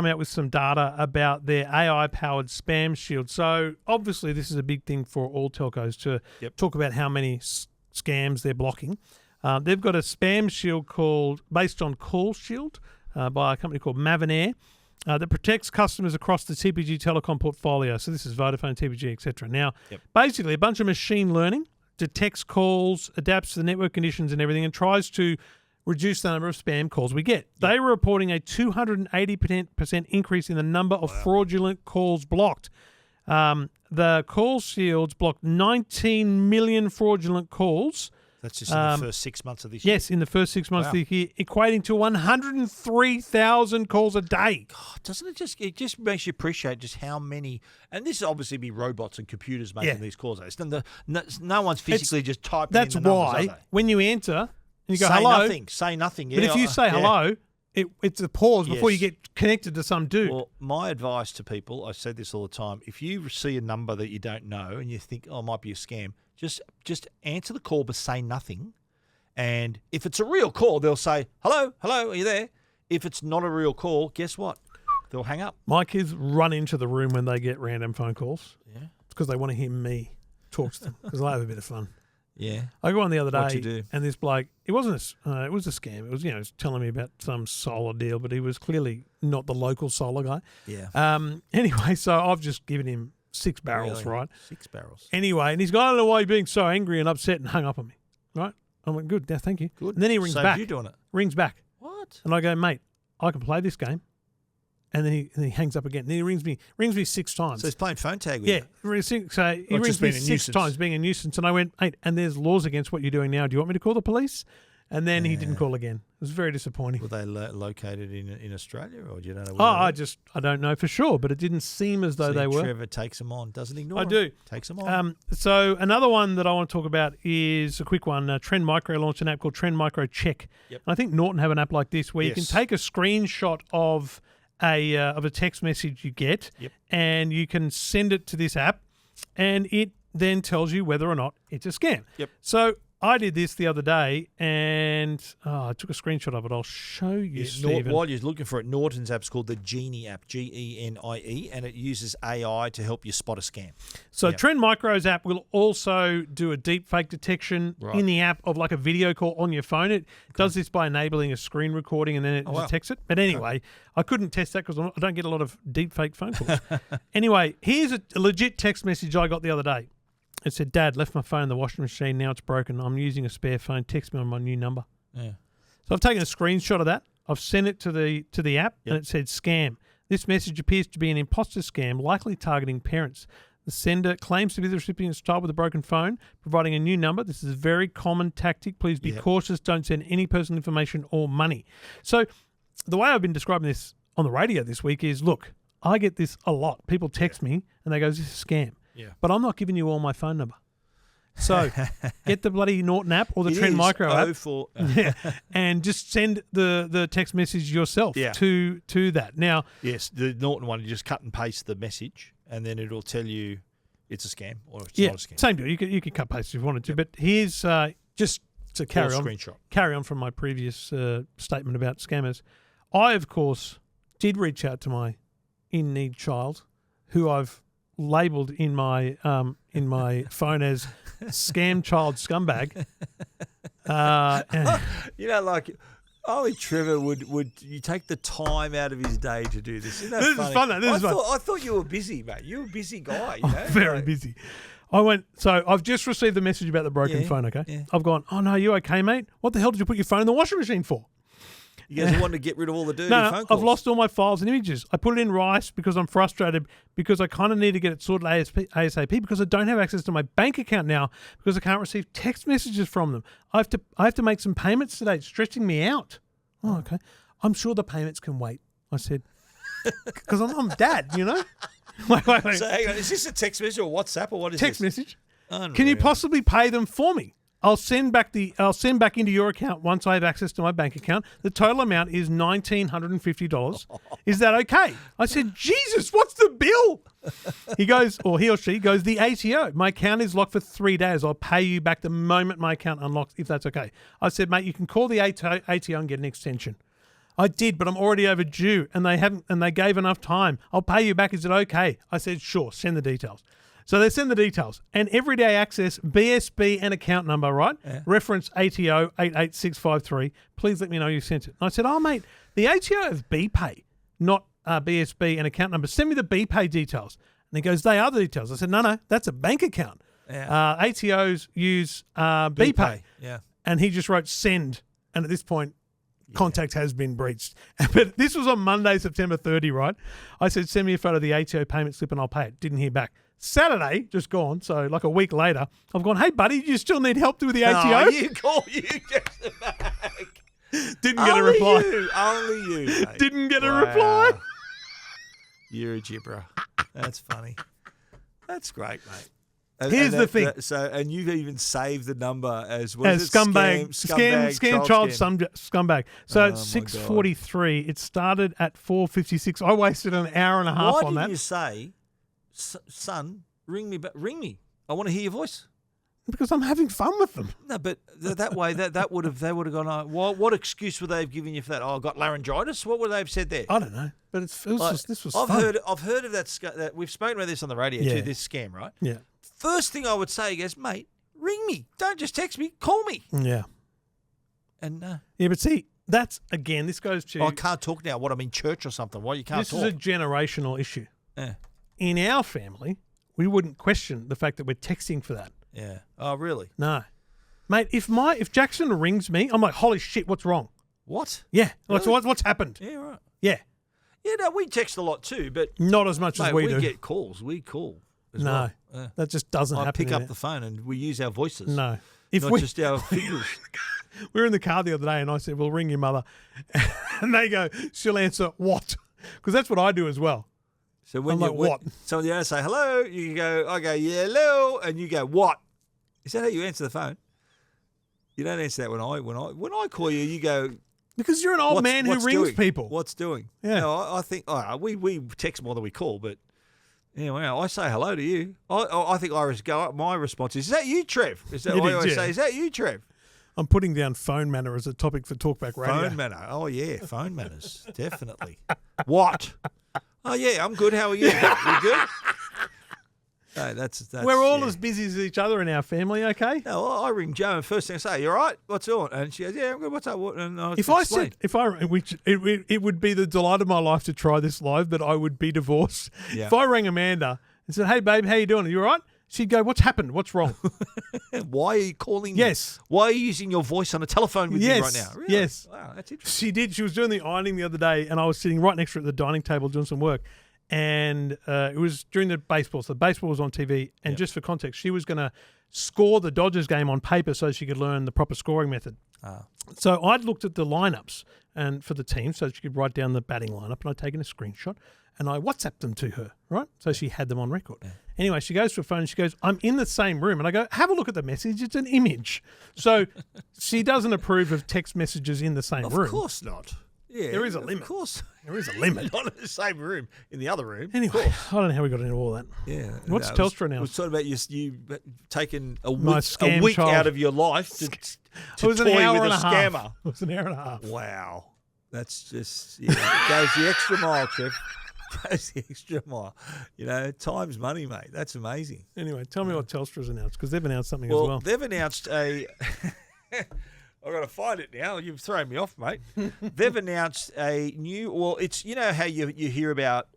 out with some data about their AI-powered spam shield. So obviously, this is a big thing for all telcos to talk about how many scams they're blocking. They've got a spam shield based on Call Shield by a company called Mavinair. That protects customers across the TPG telecom portfolio. So this is Vodafone, TPG, etc. Now, basically, a bunch of machine learning detects calls, adapts to the network conditions and everything, and tries to reduce the number of spam calls we get. They were reporting a 280% increase in the number of fraudulent calls blocked. The call shields blocked 19 million fraudulent calls. That's just in the first 6 months of this year. Yes, in the first 6 months of the year, equating to 103,000 calls a day. God, doesn't it just makes you appreciate just how many, and this obviously be robots and computers making these calls. No one's physically just typing That's in the numbers, why are they? when you enter and you go say hello, say nothing. but Yeah, if you say hello, it's a pause before you Yes. get connected to some dude. Well, my advice to people, I say this all the time, if you see a number that you don't know and you think, oh, it might be a scam, just answer the call but say nothing. And if it's a real call, they'll say, hello, are you there? If it's not a real call, guess what? They'll hang up. My kids run into the room when they get random phone calls. Yeah. It's because they want to hear me talk to them because I have a bit of fun. Yeah. I got one the other day, What'd you do? and this bloke, it wasn't it was a scam. It was, he was telling me about some solar deal, but he was clearly not the local solar guy. Yeah. Anyway, so I've just given him 6 barrels, Really? right? 6 barrels. Anyway, and he's gone, I don't know why you're being so angry and upset, and hung up on me, right? I went, good, yeah, thank you. Good. And then he rings Saved back. you doing it. Rings back. What? And I go, mate, I can play this game. And then he hangs up again. And then he rings me 6 times. So he's playing phone tag with Yeah. you. So he Or rings just me being a 6 nuisance. times, being a nuisance. And I went, mate, and there's laws against what you're doing now. Do you want me to call the police? And then he didn't call again. It was very disappointing. Were they located in Australia, or do you don't know? I don't know for sure, but it didn't seem as though they were. Trevor takes them on, doesn't ignore I them. do. Takes them on. So another one that I want to talk about is a quick one. Trend Micro launched an app called Trend Micro Check. Yep. And I think Norton have an app like this where you can Yes. take a screenshot of a text message you get, and you can send it to this app, and it then tells you whether or not it's a scam. Yep. So I did this the other day, and I took a screenshot of it. I'll show you, Stephen. While you're looking for it, Norton's app's called the Genie app, Genie, and it uses AI to help you spot a scam. So Trend Micro's app will also do a deep fake detection in the app of like a video call on your phone. It does this by enabling a screen recording, and then it detects it. But anyway, I couldn't test that because I don't get a lot of deep fake phone calls. Anyway, here's a legit text message I got the other day. It said, Dad, left my phone in the washing machine. Now it's broken. I'm using a spare phone. Text me on my new number. Yeah. So I've taken a screenshot of that. I've sent it to the app, and it said, scam. This message appears to be an imposter scam, likely targeting parents. The sender claims to be the recipient's child with a broken phone, providing a new number. This is a very common tactic. Please be cautious. Don't send any personal information or money. So the way I've been describing this on the radio this week is, look, I get this a lot. People text me, and they go, this is a scam. Yeah. But I'm not giving you all my phone number. So get the bloody Norton app or the It Trend is Micro app. And just send the text message yourself to that. Now, yes, the Norton one, you just cut and paste the message, and then it'll tell you it's a scam or it's not a scam. Same deal. You could cut paste if you wanted to. But here's just to carry on from my previous statement about scammers. I, of course, did reach out to my in-need child, who I've labelled in my phone as scam child scumbag. You know, like only Trevor would you take the time out of his day to do this. Isn't that This funny? is fun, though. This is fun. I thought you were busy, mate. You're a busy guy. You know? Very Like, busy. So I've just received the message about the broken phone, okay? Yeah. I've gone, oh, no, you okay, mate? What the hell did you put your phone in the washing machine for? You guys want to get rid of all the dirty No, phone calls. I've lost all my files and images. I put it in Rice because I'm frustrated because I kind of need to get it sorted ASAP because I don't have access to my bank account now because I can't receive text messages from them. I have to make some payments today. It's stressing me out. Oh, okay. I'm sure the payments can wait. I said, because I'm dad, you know? Wait. So hang on, is this a text message or WhatsApp or what is Text this? message. Unreal. Can you possibly pay them for me? I'll send back into your account once I have access to my bank account. The total amount is $1,950. Is that okay? I said, Jesus, what's the bill? He goes, or he or she goes, the ATO. My account is locked for 3 days. I'll pay you back the moment my account unlocks, if that's okay. I said, mate, you can call the ATO and get an extension. I did, but I'm already overdue, and they gave enough time. I'll pay you back. Is it okay? I said, sure. Send the details. So they send the details and everyday access, BSB and account number, right? Yeah. Reference ATO 88653. Please let me know you sent it. And I said, oh, mate, the ATO has BPay, not BSB and account number. Send me the BPay details. And he goes, they are the details. I said, no, that's a bank account. Yeah. ATOs use BPay. Yeah. And he just wrote send. And at this point, contact has been breached. But this was on Monday, September 30, right? I said, send me a photo of the ATO payment slip and I'll pay it. Didn't hear back. Saturday, just gone, so like a week later, I've gone, hey, buddy, do you still need help with the ATO? Oh, you get back. Didn't get a reply. Only you, mate. Didn't get a reply. You're a gibber. That's funny. That's great, mate. Here's the thing. And you've even saved the number as scumbag, child scumbag. So at Oh, 6:43, it started at 4:56. I wasted an hour and a half on that. Why didn't you say, son, ring me? I want to hear your voice. Because I'm having fun with them. No, but that way they would have gone. Oh, what excuse would they have given you for that? Oh, I got laryngitis. What would they have said there? I don't know, but this was fun. I've heard of that. We've spoken about this on the radio too. This scam, right? Yeah. First thing I would say is, mate, ring me. Don't just text me. Call me. Yeah. And yeah, but see, that's again. This goes to I can't talk now. What, I'm in church or something? Why you can't talk? This is a generational issue. Yeah. In our family, we wouldn't question the fact that we're texting for that. Yeah. Oh, really? No. Mate, if Jackson rings me, I'm like, holy shit, what's wrong? What? Yeah. Really? So what's happened? Yeah, right. Yeah. Yeah, no, we text a lot too, but not as much as we do. We get calls. We call as no, well. that just doesn't happen. I pick up the phone and we use our voices. No. Not just our fingers. We were in the car the other day and I said, we'll ring your mother. And they go, she'll answer what? Because that's what I do as well. So when I'm like, what? So when you say hello, you go, I go, yeah, hello, and you go, what? Is that how you answer the phone? You don't answer that when I call you. You go, because you're an old man who rings people. What's doing? Yeah. No, I think we text more than we call, but anyway, I say hello to you. I think my response is that you, Trev? Is that what I always say? Is that you, Trev? I'm putting down phone manner as a topic for Talkback Radio. Phone manner. Oh yeah, phone manners, definitely. What? Oh yeah, I'm good. How are you? You good? No, that's we're all as busy as each other in our family, okay? No, I ring Jo and first thing I say, you all right? What's on? And she goes, yeah, I'm good. What's up? And it would be the delight of my life to try this live, but I would be divorced. Yeah. If I rang Amanda and said, hey, babe, how you doing? Are you all right? She'd go, what's happened? What's wrong? Why are you calling Yes. me? Why are you using your voice on a telephone with me right now? Really? Yes. Wow, that's interesting. She did. She was doing the ironing the other day, and I was sitting right next to her at the dining table doing some work. And it was during the baseball. So the baseball was on TV. And just for context, she was going to score the Dodgers game on paper so she could learn the proper scoring method. So I'd looked at the lineups and for the team so she could write down the batting lineup. And I'd taken a screenshot and I WhatsApped them to her, right? So she had them on record. Yeah. Anyway, she goes to her phone and she goes, I'm in the same room. And I go, have a look at the message. It's an image. So she doesn't approve of text messages in the same room. Of course not. Yeah, there is a limit. Of course. There is a limit. Not in the same room, in the other room. Anyway, I don't know how we got into all that. Yeah. What's Telstra now? It was sort of about you taking a scam week child. out of your life to it was toy an hour with and a a half. scammer. It was an hour and a half. Wow. That's just, it goes the extra mile, Trev. goes the extra mile. You know, time's money, mate. That's amazing. Anyway, tell me what Telstra's announced, because they've announced something as Well, well. they've announced a. I've got to find it now. You've thrown me off, mate. They've announced a new. Well, it's how you hear about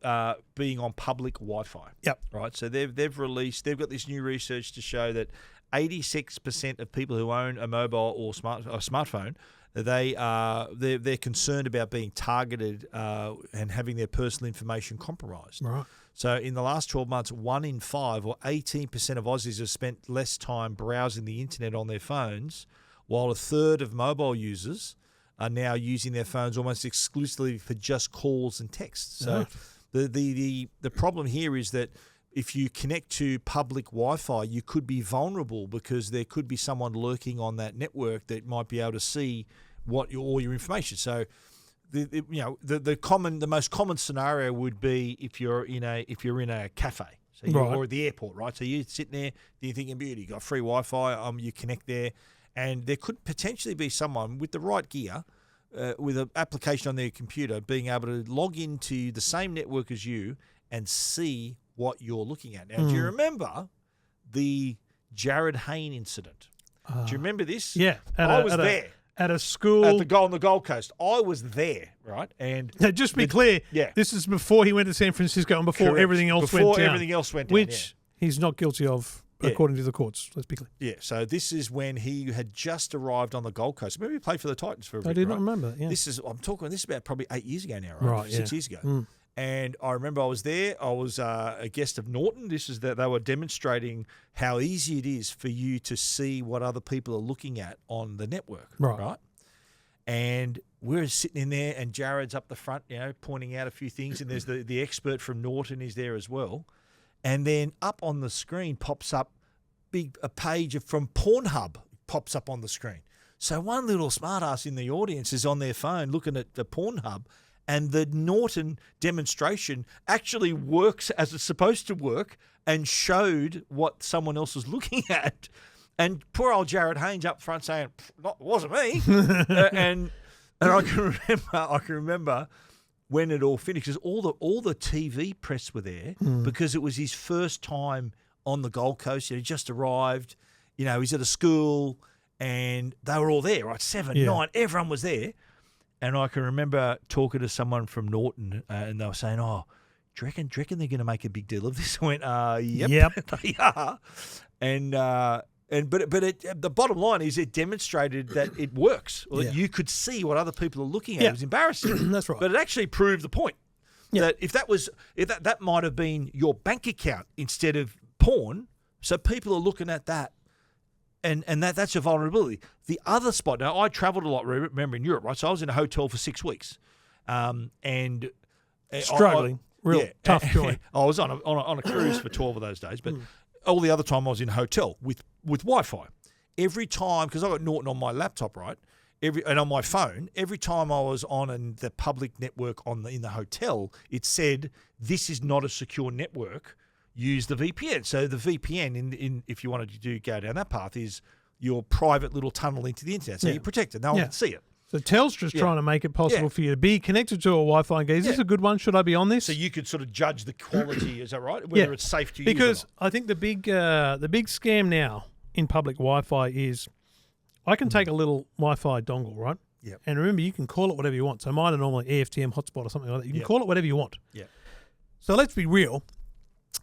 being on public Wi-Fi. Yep. Right. So they've got this new research to show that 86% of people who own a mobile or smartphone, they're concerned about being targeted and having their personal information compromised. Right. So in the last 12 months, 1 in 5 or 18% of Aussies have spent less time browsing the internet on their phones, while a third of mobile users are now using their phones almost exclusively for just calls and texts. So the problem here is that if you connect to public Wi-Fi, you could be vulnerable because there could be someone lurking on that network that might be able to see all your information. So the most common scenario would be if you're in a cafe. So or at the airport, right? So you're sitting there, you're thinking, beauty, you got free Wi-Fi, you connect there. And there could potentially be someone with the right gear, with an application on their computer, being able to log into the same network as you and see what you're looking at. Now, do you remember the Jared Hayne incident? Do you remember this? Yeah. I was there. At a school. On the Gold Coast. I was there, right? And now, just to be clear, this is before he went to San Francisco and before everything else went down. Before everything else went down, which he's not guilty of. According to the courts, let's be clear. Yeah, so this is when he had just arrived on the Gold Coast. Maybe he played for the Titans for a bit. I did not remember that, yeah. This is about probably 8 years ago now, right? Right, 6 years ago. And I remember I was there. I was a guest of Norton. This is that they were demonstrating how easy it is for you to see what other people are looking at on the network, right? And we're sitting in there, and Jared's up the front, pointing out a few things, and there's the expert from Norton is there as well. And then up on the screen pops up a page from Pornhub pops up on the screen. So one little smartass in the audience is on their phone looking at the Pornhub, and the Norton demonstration actually works as it's supposed to work and showed what someone else was looking at. And poor old Jared Haynes up front saying, "It wasn't me." and I can remember when it all finished, because all the TV press were there because it was his first time on the Gold Coast. He just arrived. He's at a school, and they were all there, right? 7, 9, everyone was there. And I can remember talking to someone from Norton, and they were saying, "Oh, do you reckon they're going to make a big deal of this?" I went, "Yep, they are." But the bottom line is it demonstrated that it works. That you could see what other people are looking at. It was embarrassing. That's right. But it actually proved the point that if that might have been your bank account instead of porn, so people are looking at that, and that's a vulnerability. The other spot. Now, I travelled a lot. Remember, in Europe, right? So I was in a hotel for 6 weeks, and struggling, tough joint. I was on a cruise for 12 of those days, but all the other time I was in a hotel with Wi-Fi. Every time, because I got Norton on my laptop, right? And on my phone, every time I was on the public network in the hotel, it said, "This is not a secure network. Use the VPN." So the VPN, in if you wanted to go down that path, is your private little tunnel into the internet. So you're protected. No one can see it. So Telstra's trying to make it possible for you to be connected to a Wi-Fi and go, is this a good one? Should I be on this? So you could sort of judge the quality, is that right? Whether it's safe to use because or not. I think the big scam now in public Wi-Fi is I can take a little Wi-Fi dongle, right? Yeah. And remember, you can call it whatever you want. So mine are normally EFTM hotspot or something like that. You can call it whatever you want. Yeah. So let's be real.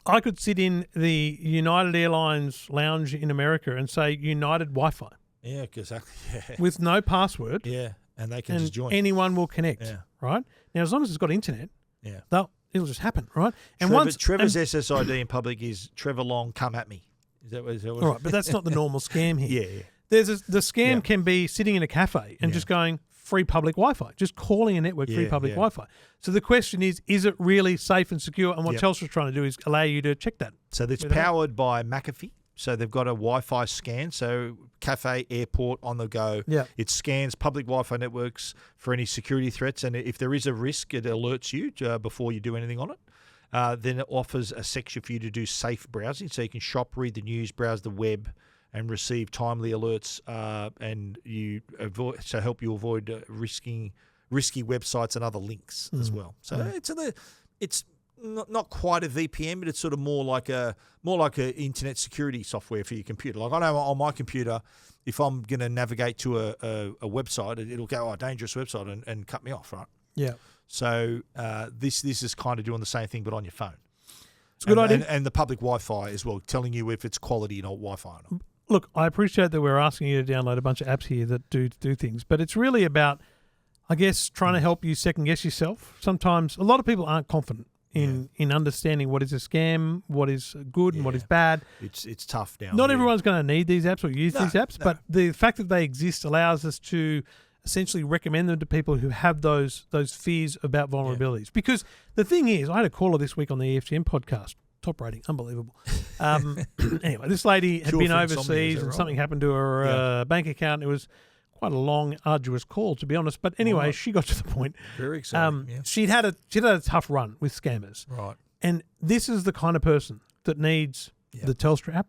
I could sit in the United Airlines lounge in America and say United Wi-Fi. Yeah, exactly. Yeah. With no password. Yeah. And they can just join. Anyone will connect, right? Now, as long as it's got internet, it'll just happen, right? And Trevor's SSID in public is Trevor Long, come at me. Is that what all right, but that's not the normal scam here. Yeah. There's the scam can be sitting in a cafe and just going free public Wi-Fi, just calling a network free public Wi-Fi. So the question is it really safe and secure? And what Telstra's trying to do is allow you to check that. So it's powered by McAfee. So they've got a Wi-Fi scan. So cafe, airport, on the go. Yeah. It scans public Wi-Fi networks for any security threats. And if there is a risk, it alerts you before you do anything on it. Then it offers a section for you to do safe browsing. So you can shop, read the news, browse the web, and receive timely alerts. And help you avoid risky websites and other links as well. So it's not quite a VPN, but it's sort of more like a internet security software for your computer. Like I know on my computer, if I'm going to navigate to a website, it'll go, dangerous website, and cut me off, right? Yeah. So this is kind of doing the same thing, but on your phone. It's a good idea. And the public Wi-Fi as well, telling you if it's quality or Wi-Fi or not. Look, I appreciate that we're asking you to download a bunch of apps here that do things, but it's really about, I guess, trying to help you second guess yourself. Sometimes a lot of people aren't confident in understanding what is a scam, what is good, and what is bad. It's tough now. Not everyone's going to need these apps or use these apps, but the fact that they exist allows us to essentially recommend them to people who have those fears about vulnerabilities. Because the thing is, I had a caller this week on the EFTM podcast. Top rating, unbelievable. Anyway, this lady had been overseas and something happened to her bank account. It was quite a long, arduous call, to be honest. But anyway, she got to the point. Very exciting. She'd had a tough run with scammers. Right. And this is the kind of person that needs the Telstra app,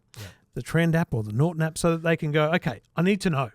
the Trend app, or the Norton app, so that they can go, okay, I need to know.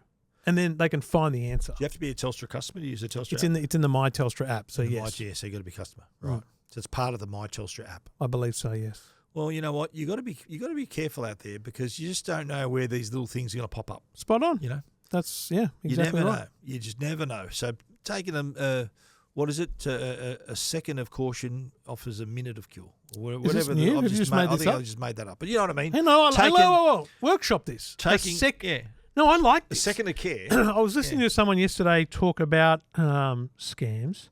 And then they can find the answer. Do you have to be a Telstra customer to use the Telstra app? It's in the My Telstra app, so yes. So you got to be a customer. Right. So it's part of the My Telstra app. I believe so, yes. Well, you know what? You got to be careful out there because you just don't know where these little things are going to pop up. Spot on. You know? That's exactly you never right. know. You just never know. So taking them, what is it? A second of caution offers a minute of cure. Or whatever. Is this new? Have you just made this up? I just made that up. But you know what I mean? Hey, no, hello. Workshop this. No, I like this. A second of care. I was listening to someone yesterday talk about scams.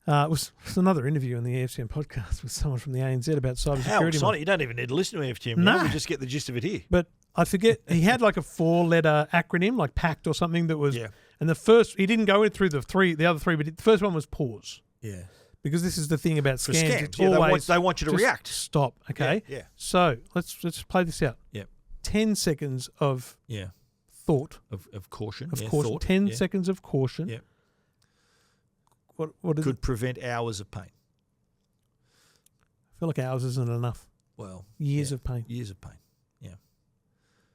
It was another interview on the EFTM podcast with someone from the ANZ about cybersecurity. How exciting. You don't even need to listen to EFTM. No. We just get the gist of it here. But I forget, he had like a 4-letter acronym, like PACT or something that was, and the first, he didn't go through the other three, but the first one was pause. Yeah. Because this is the thing about scams. It's always, they want you to react. Stop, okay? Yeah. So let's play this out. Yep. 10 seconds of thought. Of caution. Of caution. Thought. 10 seconds of caution. Yep. What could prevent hours of pain. I feel like hours isn't enough. Well, years of pain. Years of pain. Yeah.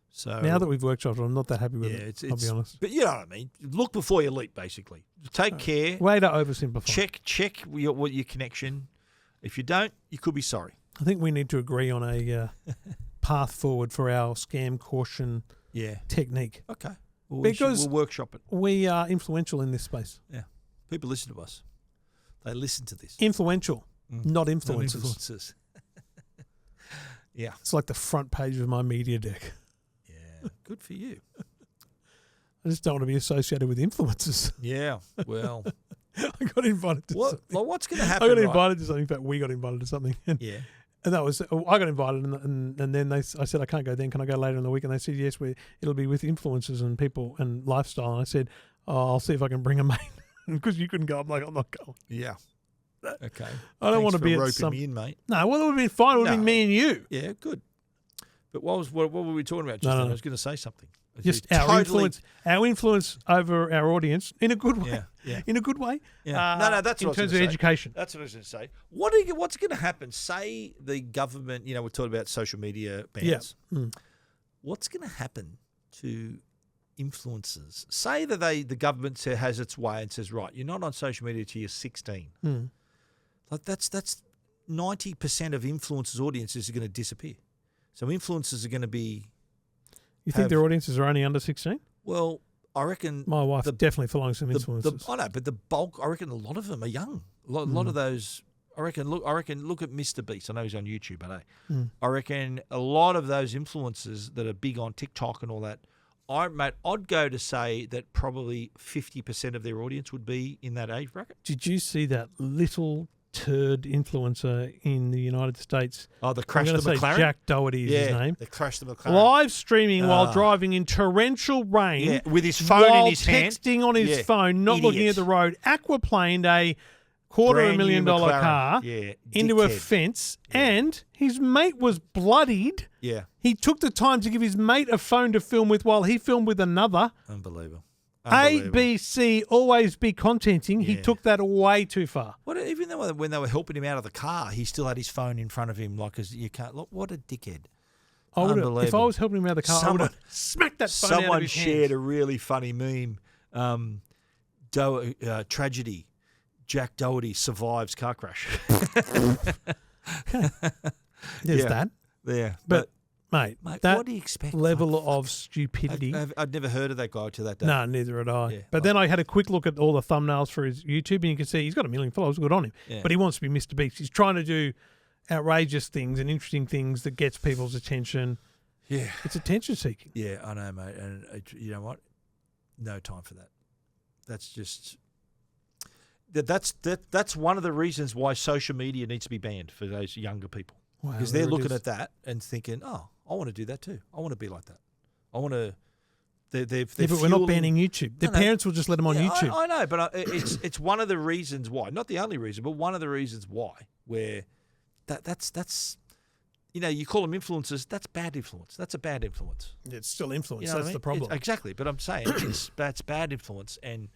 So now that we've workshopped it, I'm not that happy with it. I'll be honest. But you know what I mean. Look before you leap. Basically, take care. Way to oversimplify. Check your connection. If you don't, you could be sorry. I think we need to agree on a path forward for our scam caution technique. Okay. Well, because we'll workshop it. We are influential in this space. Yeah. People listen to us. They listen to this. Influential, not influencers. Not influencers. Yeah. It's like the front page of my media deck. Yeah. Good for you. I just don't want to be associated with influencers. Yeah. Well. I got invited to something. Like what's going to happen? I got invited to something. In fact, we got invited to something. And, and that was, I got invited and then I said, I can't go then. Can I go later in the week? And they said, yes, it'll be with influencers and people and lifestyle. And I said, I'll see if I can bring a mate. Because you couldn't go. I'm like, I'm not going. Yeah. Okay. I don't want to be roping at some... me in, mate. No, well, it would have been fine. It would have been me and you. Yeah, good. But what were we talking about? Just I was going to say something. Just our influence over our audience in a good way. Yeah. In a good way. Yeah. No, that's what in terms of education. That's what I was going to say. What's going to happen? Say the government, we're talking about social media bans. Yeah. What's going to happen to influencers? Say that the government has its way and says, right, you're not on social media till you're 16. Like that's 90% of influencers' audiences are going to disappear. So influencers are going to be. You think their audiences are only under 16? Well, I reckon my wife definitely following some influencers. I know, but the bulk, I reckon, a lot of them are young. A lot of those. I reckon. Look at Mr. Beast. I know he's on YouTube, but I reckon a lot of those influencers that are big on TikTok and all that. I'd go to say that probably 50% of their audience would be in that age bracket. Did you see that little turd influencer in the United States? Oh, the Crash the McLaren? Jack Doherty is his name. The Crash the McLaren. Live streaming while driving in torrential rain. With his phone in his hand. Texting on his phone, not looking at the road. Aquaplaned a $250,000 car into a fence, and his mate was bloodied. Yeah. He took the time to give his mate a phone to film with while he filmed with another. Unbelievable. ABC, always be contenting. He took that way too far. Even though when they were helping him out of the car, he still had his phone in front of him. You can't look. What a dickhead! Unbelievable. If I was helping him out of the car, I would have smacked that phone out of his Someone shared hands. a really funny meme. Tragedy. Jack Doherty survives car crash. There's that. Yeah. But mate, that what do you expect? level of stupidity. I'd never heard of that guy to that day. No, neither had I. Yeah, but then I had a quick look at all the thumbnails for his YouTube, and you can see he's got 1 million followers. Good on him. Yeah. But he wants to be Mr. Beast. He's trying to do outrageous things and interesting things that gets people's attention. Yeah. It's attention seeking. Yeah, I know, mate. And you know what? No time for that. That's just that's one of the reasons why social media needs to be banned for those younger people. Wow, Because they're looking at that and thinking, "Oh, I want to do that too. I want to be like that. I want to." They're but we're not banning YouTube. Their parents will just let them on YouTube. I know, but it's one of the reasons why. Not the only reason, but one of the reasons why. Where that's you call them influencers. That's bad influence. That's a bad influence. It's still influence. You know That's what I mean? the problem. Exactly. But I'm saying that's bad influence, and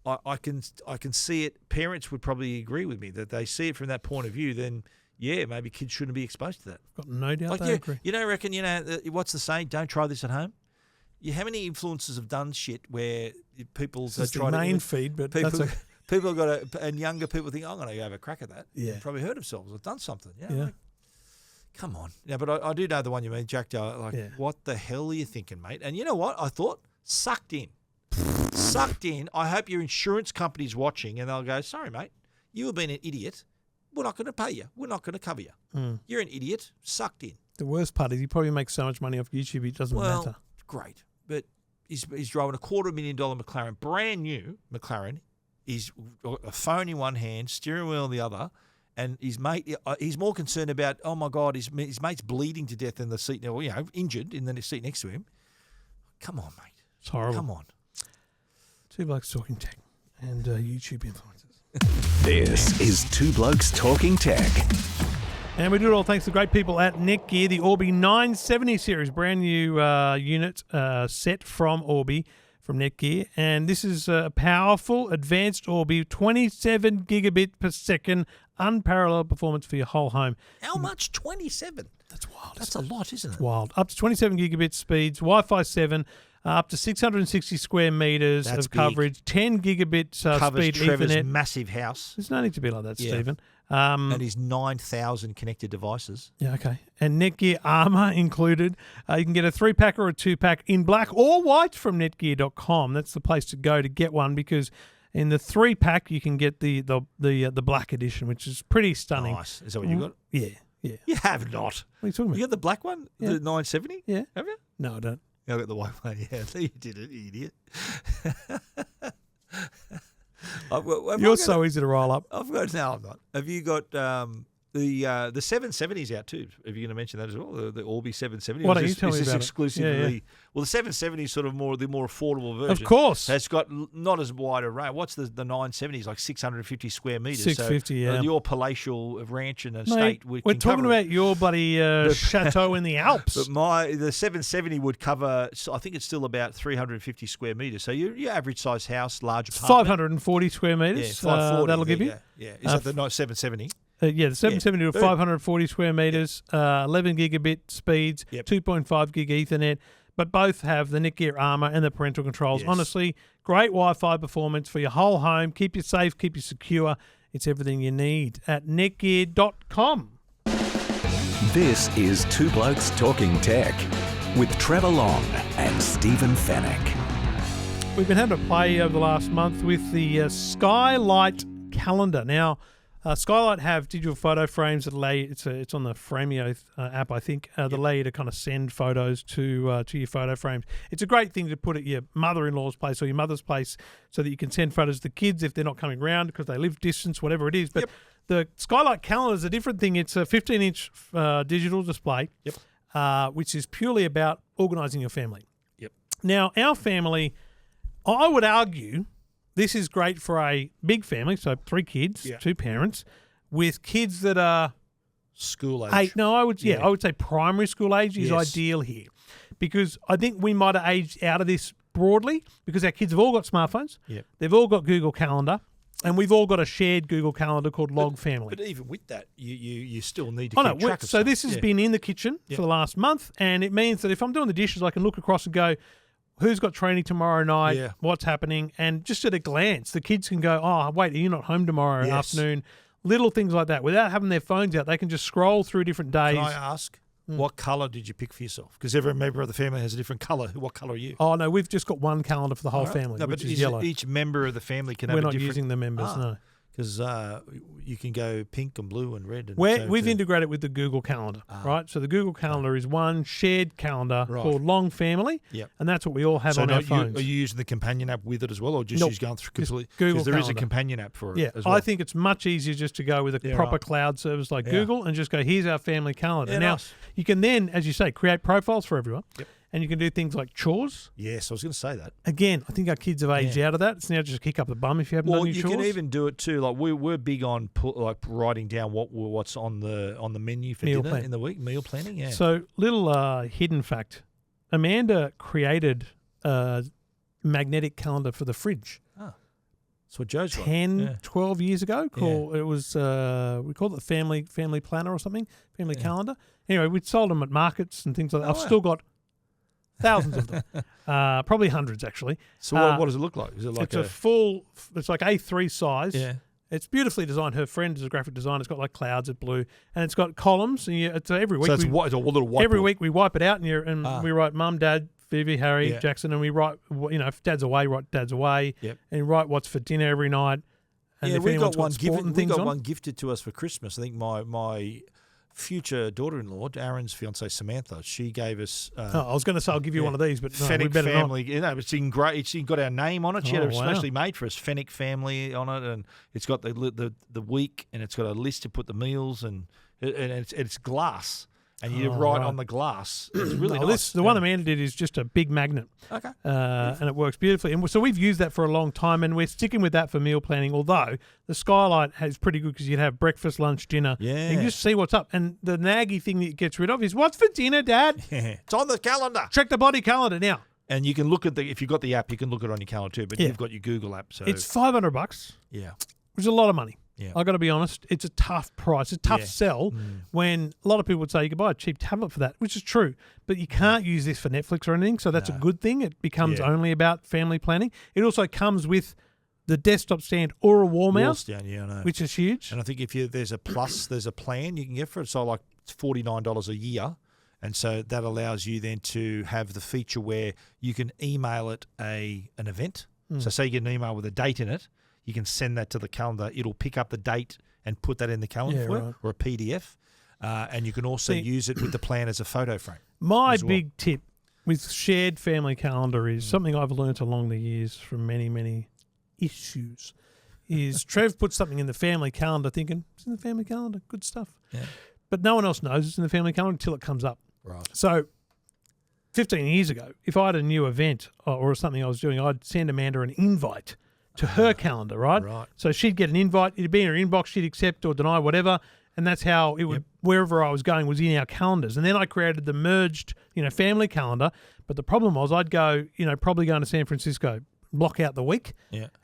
I can see it. Parents would probably agree with me that they see it from that point of view. Then yeah, maybe kids shouldn't be exposed to that. Got no doubt they agree. You don't reckon? What's the saying? Don't try this at home. How many influencers have done shit where people It's the main feed, but people got and younger people think I'm going to go have a crack at that. Yeah, and probably hurt themselves or done something. Yeah. Like, come on. Yeah, but I do know the one you mean, Jack Doe. What the hell are you thinking, mate? And you know what? I thought sucked in. I hope your insurance company's watching and they'll go, sorry, mate, you have been an idiot. We're not going to pay you. We're not going to cover you. You're an idiot. Sucked in. The worst part is he probably makes so much money off YouTube, it doesn't matter. Great. But he's driving a $250,000 McLaren, brand new McLaren. He's got a phone in one hand, steering wheel in the other, and his mate, he's more concerned about, oh my God, his mate's bleeding to death in the seat, injured in the seat next to him. Come on, mate. It's horrible. Come on. Two Blokes Talking Tech and YouTube influencers. This is Two Blokes Talking Tech. And we do it all thanks to the great people at Netgear, the Orbi 970 series, brand new unit set from Orbi, from Netgear. And this is a powerful, advanced Orbi, 27 gigabit per second, unparalleled performance for your whole home. How much? 27? That's wild. That's a lot, isn't it? It's wild. Up to 27 gigabit speeds, Wi-Fi 7, up to 660 square meters That's of coverage, 10 gigabit covers speed Trevor's Ethernet. massive house. There's no need to be like that, Yeah. Stephen. And his 9,000 connected devices. Yeah, okay. And Netgear Armour included. You can get a 3-pack or a 2-pack in black or white from netgear.com. That's the place to go to get one, because in the 3-pack you can get the black edition, which is pretty stunning. Nice. Is that what you got? Yeah. You have not. What are you talking about? You got the black one? Yeah. The 970? Yeah. Have you? No, I don't. I got the white one. Yeah, you did it, you idiot. You're so easy to roll up. I've got. No, I'm not. Have you got the 770's out too? Are you going to mention that as well? The Orbi 770. What are you telling me about? Is this it? exclusively? Yeah. Well, the 770 is sort of the more affordable version. Of course. It's got not as wide a range. What's the 970? Is like 650 square meters. 650, yeah. Your palatial ranch and Mate, estate we're can talking cover it. about your bloody chateau in the Alps. But the 770 would cover. I think it's still about 350 square meters. So your average size house, large apartment, 540 square meters. Yeah, 540. That'll give you. Yeah. Is that the 770? The 770 to 540 square meters, 11 gigabit speeds, 2.5 gig Ethernet, but both have the Netgear Armour and the parental controls. Yes. Honestly, great Wi-Fi performance for your whole home. Keep you safe, keep you secure. It's everything you need at netgear.com. This is Two Blokes Talking Tech with Trevor Long and Stephen Fennick. We've been having a play over the last month with the Skylight Calendar. Now, Skylight have digital photo frames that allow you, it's on the Frameo app, I think, that allow you to kind of send photos to your photo frames. It's a great thing to put at your mother-in-law's place or your mother's place so that you can send photos to the kids if they're not coming around because they live distance, whatever it is. But the Skylight Calendar is a different thing. It's a 15-inch digital display, which is purely about organising your family. Now, our family, I would argue, this is great for a big family, so 3 kids, 2 parents, with kids that are school age. 8. No, I would say primary school age is ideal here, because I think we might have aged out of this broadly because our kids have all got smartphones. They've all got Google Calendar, and we've all got a shared Google Calendar called Log Family. But even with that, you still need to keep track of so stuff. this has been in the kitchen for the last month, and it means that if I'm doing the dishes, I can look across and go, who's got training tomorrow night, Yeah. what's happening, and just at a glance, the kids can go, oh, wait, are you not home tomorrow Yes. afternoon? Little things like that. Without having their phones out, they can just scroll through different days. Can I ask, what colour did you pick for yourself? Because every member of the family has a different colour. What colour are you? Oh, no, we've just got one calendar for the whole All right. family, No, which but is yellow. each member of the family can We're have a not different... using the members, no. Because you can go pink and blue and red. And We've integrated with the Google Calendar, right? So the Google Calendar is one shared calendar Right. called Long Family, Yep. and that's what we all have on our phones. Are you using the companion app with it as well, or just Nope. use going through Just completely? Google Because there is a Calendar. companion app for it Yeah, as well. I think it's much easier just to go with a Yeah, proper right. cloud service like Yeah. Google and just go, here's our family calendar. Yeah, Now, nice. you can then, as you say, create profiles for everyone, and you can do things like chores. Yes, I was going to say that. Again, I think our kids have aged out of that. It's now just kick up the bum if you haven't Well, done your you chores. can even do it too. Like we're big on writing down what's on the menu for Meal dinner plan. in the week. Meal planning. Yeah. So, little hidden fact. Amanda created a magnetic calendar for the fridge. That's what Joe's got. 10, 12 years ago. It was we called it family planner or something, family calendar. Anyway, we'd sold them at markets and things like that. I've still got thousands of them, probably hundreds actually. So what does it look like? Is it like it's like A3 size. Yeah. It's beautifully designed. Her friend is a graphic designer. It's got like clouds of blue, and it's got columns. And it's every week. So it's a little whiteboard. Every week we wipe it out, and we write Mum, Dad, Phoebe, Harry, Yeah. Jackson, and we write. If Dad's away, write Dad's away. Yep. And write what's for dinner every night. And Yeah, if we anyone's got one sport gifted. and We things got on. one gifted to us for Christmas. I think my future daughter-in-law, Aaron's fiancée Samantha, she gave us. I was going to say I'll give you one of these, but no, we Fennec better family. You know, it's in great. It's got our name on it. She had it Oh, wow. especially made for us. Fennec family on it, and it's got the week, and it's got a list to put the meals, and it's glass, and you write on the glass. It's really nice. The one Amanda did is just a big magnet. Okay. And it works beautifully. And so we've used that for a long time, and we're sticking with that for meal planning. Although the Skylight is pretty good because you'd have breakfast, lunch, dinner. Yeah. And you just see what's up. And the naggy thing that it gets rid of is what's for dinner, Dad? It's on the calendar. Check the bloody calendar now. And you can look at if you've got the app, you can look at it on your calendar too. But Yeah. you've got your Google app, so It's $500, yeah. which is a lot of money. Yeah. I got to be honest, it's a tough price. It's a tough Yeah. sell when a lot of people would say you could buy a cheap tablet for that, which is true. But you can't use this for Netflix or anything, so that's a good thing. It becomes only about family planning. It also comes with the desktop stand or a wall mount, Down, yeah, I know. which is huge. And I think if there's a plan you can get for it. So like it's $49 a year. And so that allows you then to have the feature where you can email it an event. So say you get an email with a date in it, you can send that to the calendar. It'll pick up the date and put that in the calendar for you, or a PDF. And you can also use it with the plan as a photo frame. My as well. big tip with shared family calendar is something I've learnt along the years from many, many issues. Is Trev puts something in the family calendar thinking, it's in the family calendar, good stuff. Yeah. But no one else knows it's in the family calendar until it comes up. Right. So 15 years ago, if I had a new event or something I was doing, I'd send Amanda an invite to her calendar, right? Right. So she'd get an invite, it'd be in her inbox, she'd accept or deny, whatever, and that's how it would, wherever I was going was in our calendars. And then I created the merged, family calendar. But the problem was I'd go, probably going to San Francisco, block out the week,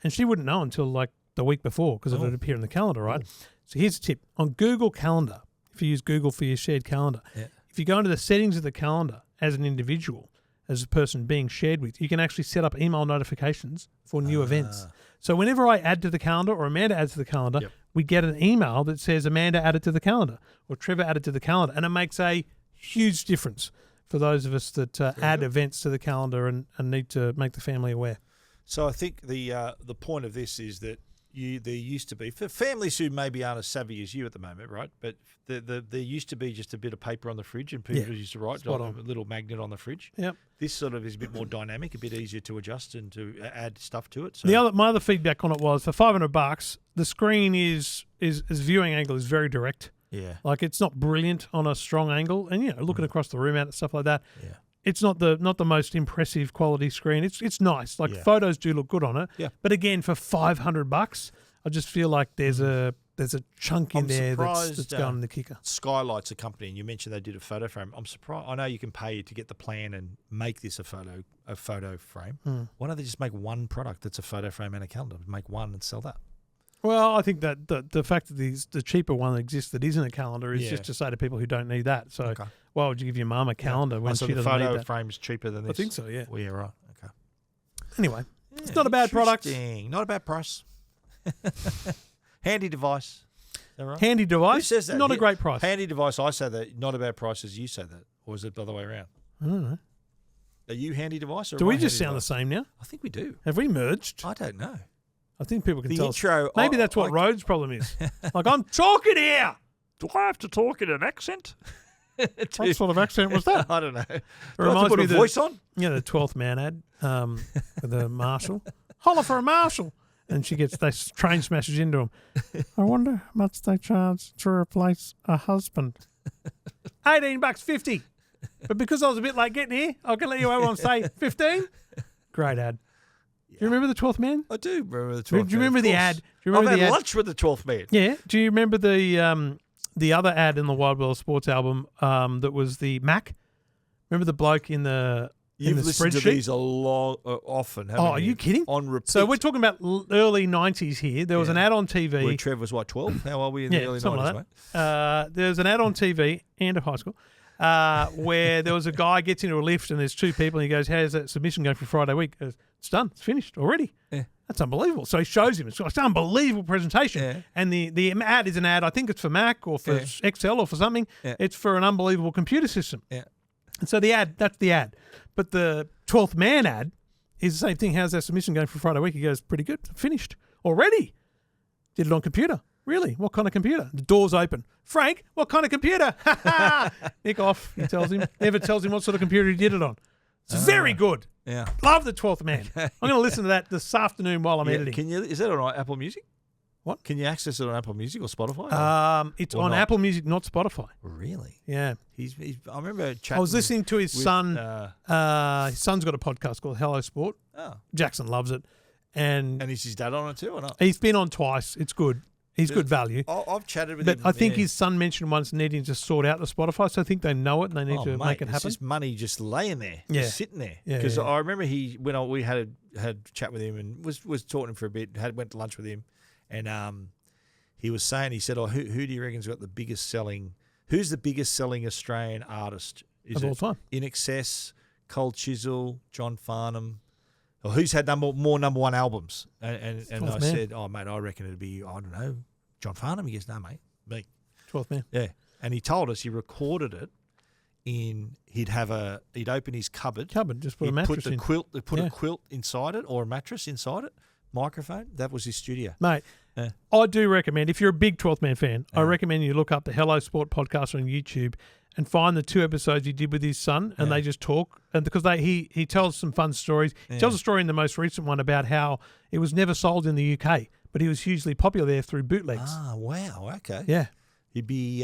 and she wouldn't know until like the week before because it would appear in the calendar, right? So here's a tip. On Google Calendar, if you use Google for your shared calendar, if you go into the settings of the calendar as an individual, as a person being shared with, you can actually set up email notifications for new events. So whenever I add to the calendar or Amanda adds to the calendar, we get an email that says Amanda added to the calendar or Trevor added to the calendar. And it makes a huge difference for those of us that add events to the calendar and need to make the family aware. So I think the point of this is that there used to be, for families who maybe aren't as savvy as you at the moment, right? But there used to be just a bit of paper on the fridge and people used to write Spot a on. little magnet on the fridge. Yep. This sort of is a bit more dynamic, a bit easier to adjust and to add stuff to it. So My other feedback on it was for $500, the screen is viewing angle is very direct. Yeah. Like it's not brilliant on a strong angle, and looking across the room out and stuff like that. Yeah. It's not the most impressive quality screen. It's nice. Like photos do look good on it. Yeah. But again, for $500, I just feel like there's a chunk in I'm there that's surprised, going in the kicker. Skylight's a company, and you mentioned they did a photo frame. I'm surprised. I know you can pay to get the plan and make this a photo frame. Why don't they just make one product that's a photo frame and a calendar? Make one and sell that. Well, I think that the fact that the cheaper one that exists that isn't a calendar is Yeah. just to say to people who don't need that. So Okay. why would you give your mum a calendar when so she the doesn't need photo that? frame's cheaper than this? I think so, yeah. Well, yeah, right. Okay. Anyway, it's not a bad product. Interesting. Not a bad price. Handy device. Is that right? Handy device. Who says that? Not a great price. Handy device, I say that. Not a bad price as you say that. Or is it the other way around? I don't know. Are you handy device? Or Do am I we just handy sound device? the same now? I think we do. Have we merged? I don't know. I think people can The tell. intro. Maybe that's what Rhodes' problem is. Like, I'm talking here. Do I have to talk in an accent? What sort of accent was that? I don't know. It Do I have to reminds put me a of the, voice on? you know, the 12th Man ad with the marshal. Holler for a marshal. And they train smashes into him. I wonder how much they charge to replace a husband. $18.50. But because I was a bit late getting here, I can let you everyone say 15. Great ad. Do you remember the 12th Man? I do remember the 12th Do you remember the ad? Do you remember I've the had ad? lunch with the 12th Man. Yeah. Do you remember the other ad in the Wild World of Sports album that was the Mac? Remember the bloke in the You've in the listened to spreadsheet? these a lot, often, haven't Oh, are you kidding? On repeat. So we're talking about early 90s here. There was an ad on TV. Where Trev was, what, 12? How old were you in the early 90s, something like mate? that. There was an ad on TV and at high school where there was a guy gets into a lift and there's two people and he goes, how's that submission going for Friday week? He goes, it's done. It's finished already. Yeah. That's unbelievable. So he shows him. It's an unbelievable presentation. Yeah. And the ad is an ad. I think it's for Mac or for Excel or for something. Yeah. It's for an unbelievable computer system. Yeah. And so that's the ad. But the 12th Man ad is the same thing. How's that submission going for Friday week? He goes, pretty good. Finished. Already. Did it on computer. Really? What kind of computer? The door's open. Frank, what kind of computer? Nick off, he tells him. Never tells him what sort of computer he did it on. It's very good. Yeah. Love the 12th Man. I'm going to listen to that this afternoon while I'm editing. Is that on Apple Music? What? Can you access it on Apple Music or Spotify? It's Or on not? Apple Music, not Spotify. Really? Yeah. He's I remember chatting. I was listening to his with, son. His son's got a podcast called Hello Sport. Oh. Jackson loves it. And And is his dad on it too or not? he's been on twice. It's good. He's good value. I've chatted with But him. I think his son mentioned once needing to sort out the Spotify, so I think they know it and they need to make it It's happen. just money just laying there, Yeah. just sitting there. Yeah, Because yeah. I remember we had a chat with him and was talking for a bit. Went to lunch with him, and he was saying, he said, "Oh, who do you reckon's got the biggest selling? Who's the biggest selling Australian artist? Is Of all it time. In Excess, Cold Chisel, John Farnham?" Or who's had more number one albums? And I Man. said, "Oh, mate, I reckon it'd be, I don't know, John Farnham." He goes, "No, mate, me." 12th Man. Yeah. And he told us he recorded it he'd open his cupboard. Just put a He'd mattress put in. a quilt inside it or a mattress inside it, microphone. That was his studio. Mate, Yeah. I do recommend, if you're a big 12th Man fan, I recommend you look up the Hello Sport podcast on YouTube and find the 2 episodes he did with his son, and they just talk. And because he tells some fun stories. He tells a story in the most recent one about how it was never sold in the UK, but he was hugely popular there through bootlegs. Ah, wow. Okay. Yeah. He'd be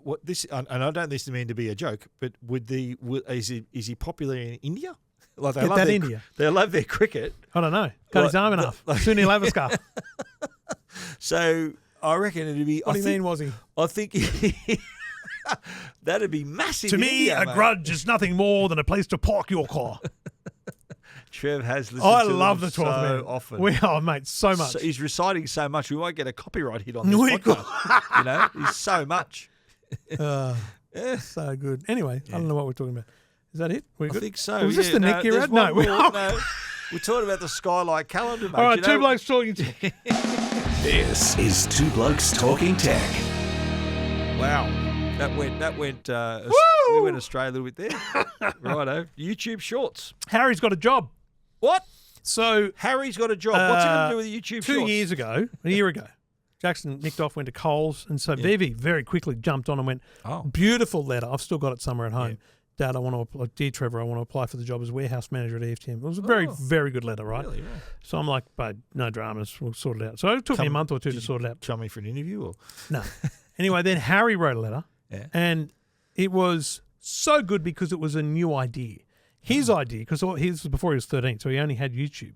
what this, and I don't this mean to be a joke, but is he popular in India? Like Get that India. They love their cricket. I don't know. Cut his arm enough. Soon he'll have a scarf. So I reckon it'd be. What do you mean, was he? I think that'd be massive. To in me, India, a mate. grudge is nothing more than a place to park your car. Trev has listened I to love the them 12th so Man. often. Mate, so much. So he's reciting so much, we might get a copyright hit on this We could. podcast. You know, he's so much. So good. Anyway, I don't know what we're talking about. Is that it? We're I good? think so. Was this the Nick there's era? one No. more. No. We're talking about the Skylight Calendar, mate. All right, You 2 know- blokes talking tech. This is Two Blokes Talking Tech. Wow. That went. We went astray a little bit there. Righto. YouTube Shorts. Harry's got a job. What? So Harry's got a job. What's it going to do with the YouTube a Shorts? year ago, Jackson nicked off, went to Coles, and so Vivi very quickly jumped on and went, Oh. beautiful letter. I've still got it somewhere at home. Dad, I want to apply. Dear Trevor, I want to apply for the job as warehouse manager at EFTM. It was a very, very good letter, right? Really? Right. So I'm like, babe, no dramas. We'll sort it out. So it took me a month or two to sort it out. Come me for an interview? Or? No. Anyway, then Harry wrote a letter, and it was so good because it was a new idea. His idea, because his was before he was 13, so he only had YouTube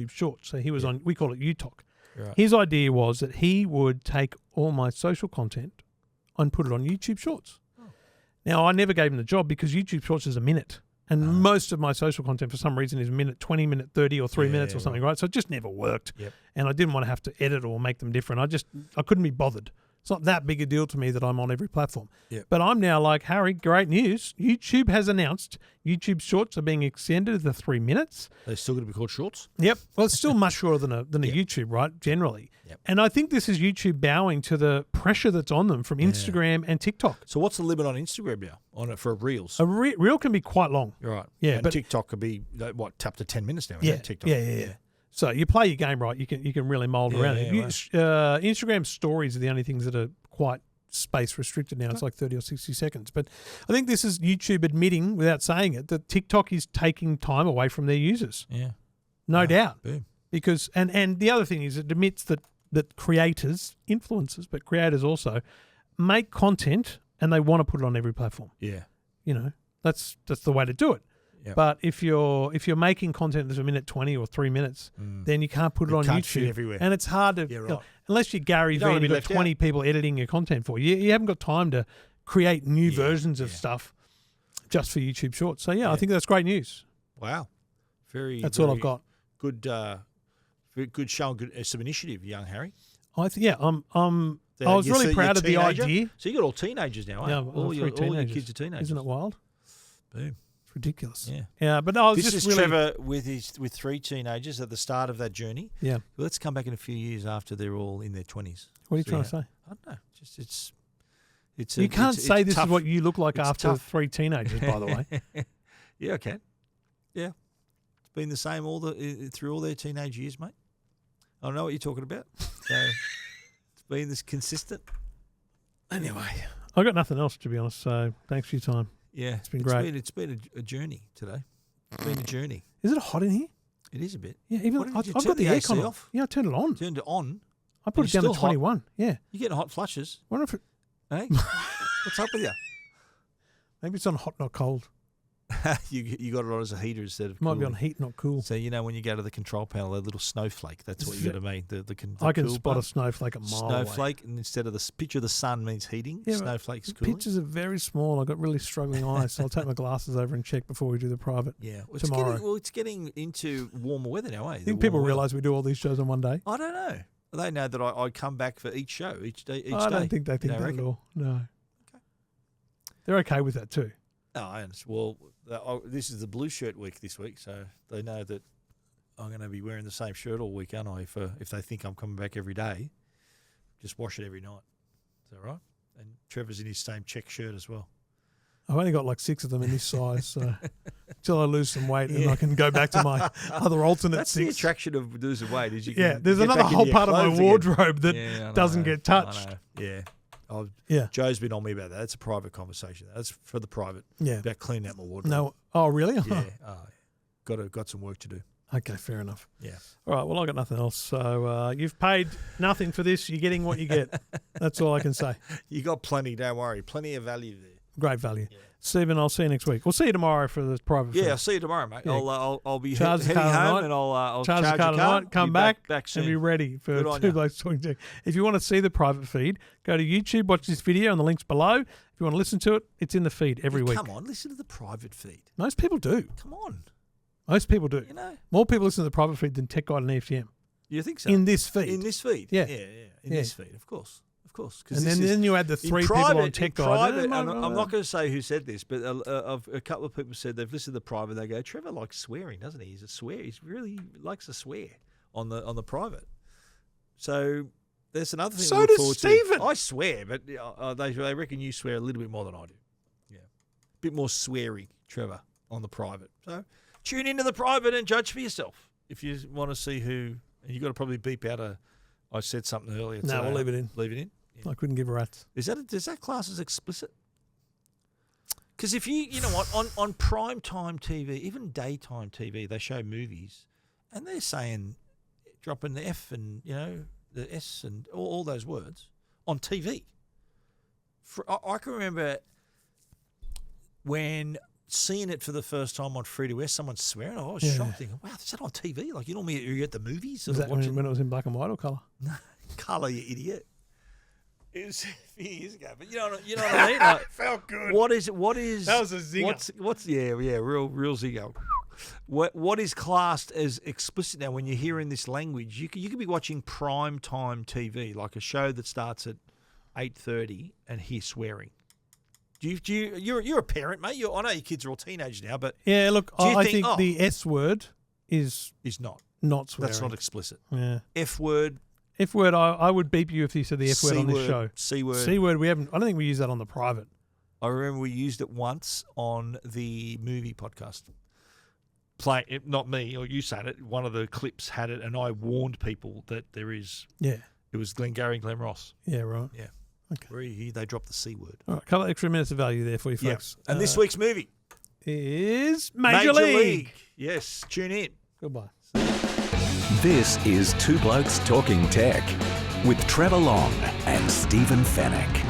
Shorts. So he was on, we call it UTalk. Right. His idea was that he would take all my social content and put it on YouTube Shorts. Now, I never gave him the job because YouTube Shorts is a minute. And most of my social content, for some reason, is minute 20, minute 30 or 3 minutes or something, right? So it just never worked. Yep. And I didn't want to have to edit or make them different. I couldn't be bothered. It's not that big a deal to me that I'm on every platform. Yep. But I'm now like, Harry, great news. YouTube has announced YouTube Shorts are being extended to 3 minutes. They're still going to be called Shorts? Yep. Well, it's still much shorter than a YouTube, right, generally. Yep. And I think this is YouTube bowing to the pressure that's on them from Instagram and TikTok. So what's the limit on Instagram now on it for Reels? A reel can be quite long. You're right. Yeah, and but TikTok could be, up to 10 minutes now, isn't Yeah, it? TikTok. yeah. So you play your game right, you can really mold around it. Instagram stories are the only things that are quite space restricted now. It's like 30 or 60 seconds. But I think this is YouTube admitting, without saying it, that TikTok is taking time away from their users. Yeah. No doubt. Boom. Because and the other thing is it admits that creators, influencers, but creators also make content and they want to put it on every platform. Yeah. That's the way to do it. Yep. But if you're making content that's a minute 20 or 3 minutes, then you can't put it on can't fit YouTube everywhere. and it's hard to Yeah, right. unless you're Gary Vee don't and wanna you've be got left 20 people editing your content for you. You haven't got time to create new versions of stuff just for YouTube Shorts. So I think that's great news. Wow. That's all I've got. Good very good show, some initiative, young Harry. I was really proud of the idea. So you got all teenagers now, Yeah, eh? All your kids are teenagers. Isn't it wild? Boom. It's ridiculous. Yeah. But I was This just is really Trevor with 3 teenagers at the start of that journey. Yeah. Let's come back in a few years after they're all in their 20s. What are you trying to say? I don't know. Just it's You can't say this tough. is what you look like It's after tough. 3 teenagers, by the way. Yeah, I can. Yeah. It's been the same through all their teenage years, mate. I don't know what you're talking about. So it's been this consistent. Anyway, I got nothing else, to be honest, so thanks for your time. Yeah. It's been great. It's been a journey today. It's been a journey. Is it hot in here? It is a bit. Yeah, even What did I've you got turn the the AC aircon off? Yeah, I turned it on. Turned it on. I put and it down you're to still hot. 21. Yeah. You're getting hot flushes. Wonder if it, Hey? What's up with you? maybe it's on hot, not cold. you got it on as a heater instead of It might be cooling. on heat, not cool. So when you go to the control panel, that little snowflake, that's what you got to mean. The I can cool spot a part. snowflake a mile away. Snowflake, and instead of the picture of the sun means heating, Yeah, but snowflake's The cooling. pictures are very small. I've got really struggling eyes, so I'll take my glasses over and check before we do the private. Yeah, well, tomorrow. It's getting into warmer weather now, eh? I think people realise we do all these shows on one day. I don't know. They know that I come back for each show each day. I don't think they think You don't that at reckon? all. No. Okay. They're okay with that too. No, I understand. Well, this is the blue shirt week this week, so they know that I'm going to be wearing the same shirt all week, aren't I? If they think I'm coming back every day, just wash it every night. Is that right? And Trevor's in his same check shirt as well. I've only got like 6 of them in this size, so until I lose some weight and I can go back to my other alternate That's 6. the attraction of losing weight. Is you Yeah, can there's get another back into whole your part of my clothes again. wardrobe that Yeah, I doesn't know, get I touched. know. Yeah. Yeah. Joe's been on me about that. That's a private conversation. That's for the private. Yeah. About cleaning out my wardrobe. No. Oh, really? Yeah. Got some work to do. Okay, fair enough. Yeah. All right, well, I got nothing else. So you've paid nothing for this. You're getting what you get. That's all I can say. You got plenty. Don't worry. Plenty of value there. Great value. Yeah. Stephen, I'll see you next week. We'll see you tomorrow for the private Yeah, film. I'll see you tomorrow, mate. Yeah. I'll be Charge the heading car home tonight. and I'll Charge charge the car tonight, come be back back and soon. be ready for Good on 2 ya. Blokes Talking Tech. If you want to see the private feed, go to YouTube, watch this video and the link's below. If you want to listen to it, it's in the feed every week. Come on, listen to the private feed. Most people do. Come on. Most people do. You know, More people listen to the private feed than Tech Guide and EFTM. you think so? In this feed. In this feed. Yeah. In Yeah. this feed, of course. 'Cause And this then you add the in 3 people private- on Tech in Guide. private, and I'm not going to say who said this, but a couple of people said they've listened to the private. They go, Trevor likes swearing, doesn't he? He's a swear. He really likes to swear on the private. So there's another thing. So to look does forward Stephen. To. I swear, but they reckon you swear a little bit more than I do. Yeah, a bit more sweary, Trevor, on the private. So tune into the private and judge for yourself if you want to see who. And you got to probably beep out I said something earlier. No, we'll leave it in. Leave it in. Yeah. I couldn't give a rat's. Is that class as explicit? Because if you know what, on prime time TV, even daytime TV, they show movies, and they're saying, dropping the F and the S and all those words on TV. I can remember when seeing it for the first time on free to air, someone swearing. I was shocked, thinking, "Wow, is that on TV? Like you normally you're at the movies." Was that when it was in black and white or colour? Colour, you idiot. It was a few years ago, but you know what I mean. Like, Felt good. What is? That was a zinger. What's real zinger. What is classed as explicit now? When you're hearing this language, you could be watching prime time TV, like a show that starts at 8:30 and hear swearing? You're a parent, mate. I know your kids are all teenagers now, but Yeah, look, Do you I think- think the S word is it's not. not swearing. That's not explicit. Yeah. F word, F word, I would beep you if you said the F word on this show. C word. C word, we haven't. I don't think we use that on the private. I remember we used it once on the movie podcast. Not me, or you said it. One of the clips had it, and I warned people that there is. Yeah. It was Glengarry and Glen Ross. Yeah, right. Yeah. Okay. Where they dropped the C word. All right, a couple of extra minutes of value there for you Yeah. folks. And this week's movie is Major League. Yes, tune in. Goodbye. This is Two Blokes Talking Tech with Trevor Long and Stephen Fennick.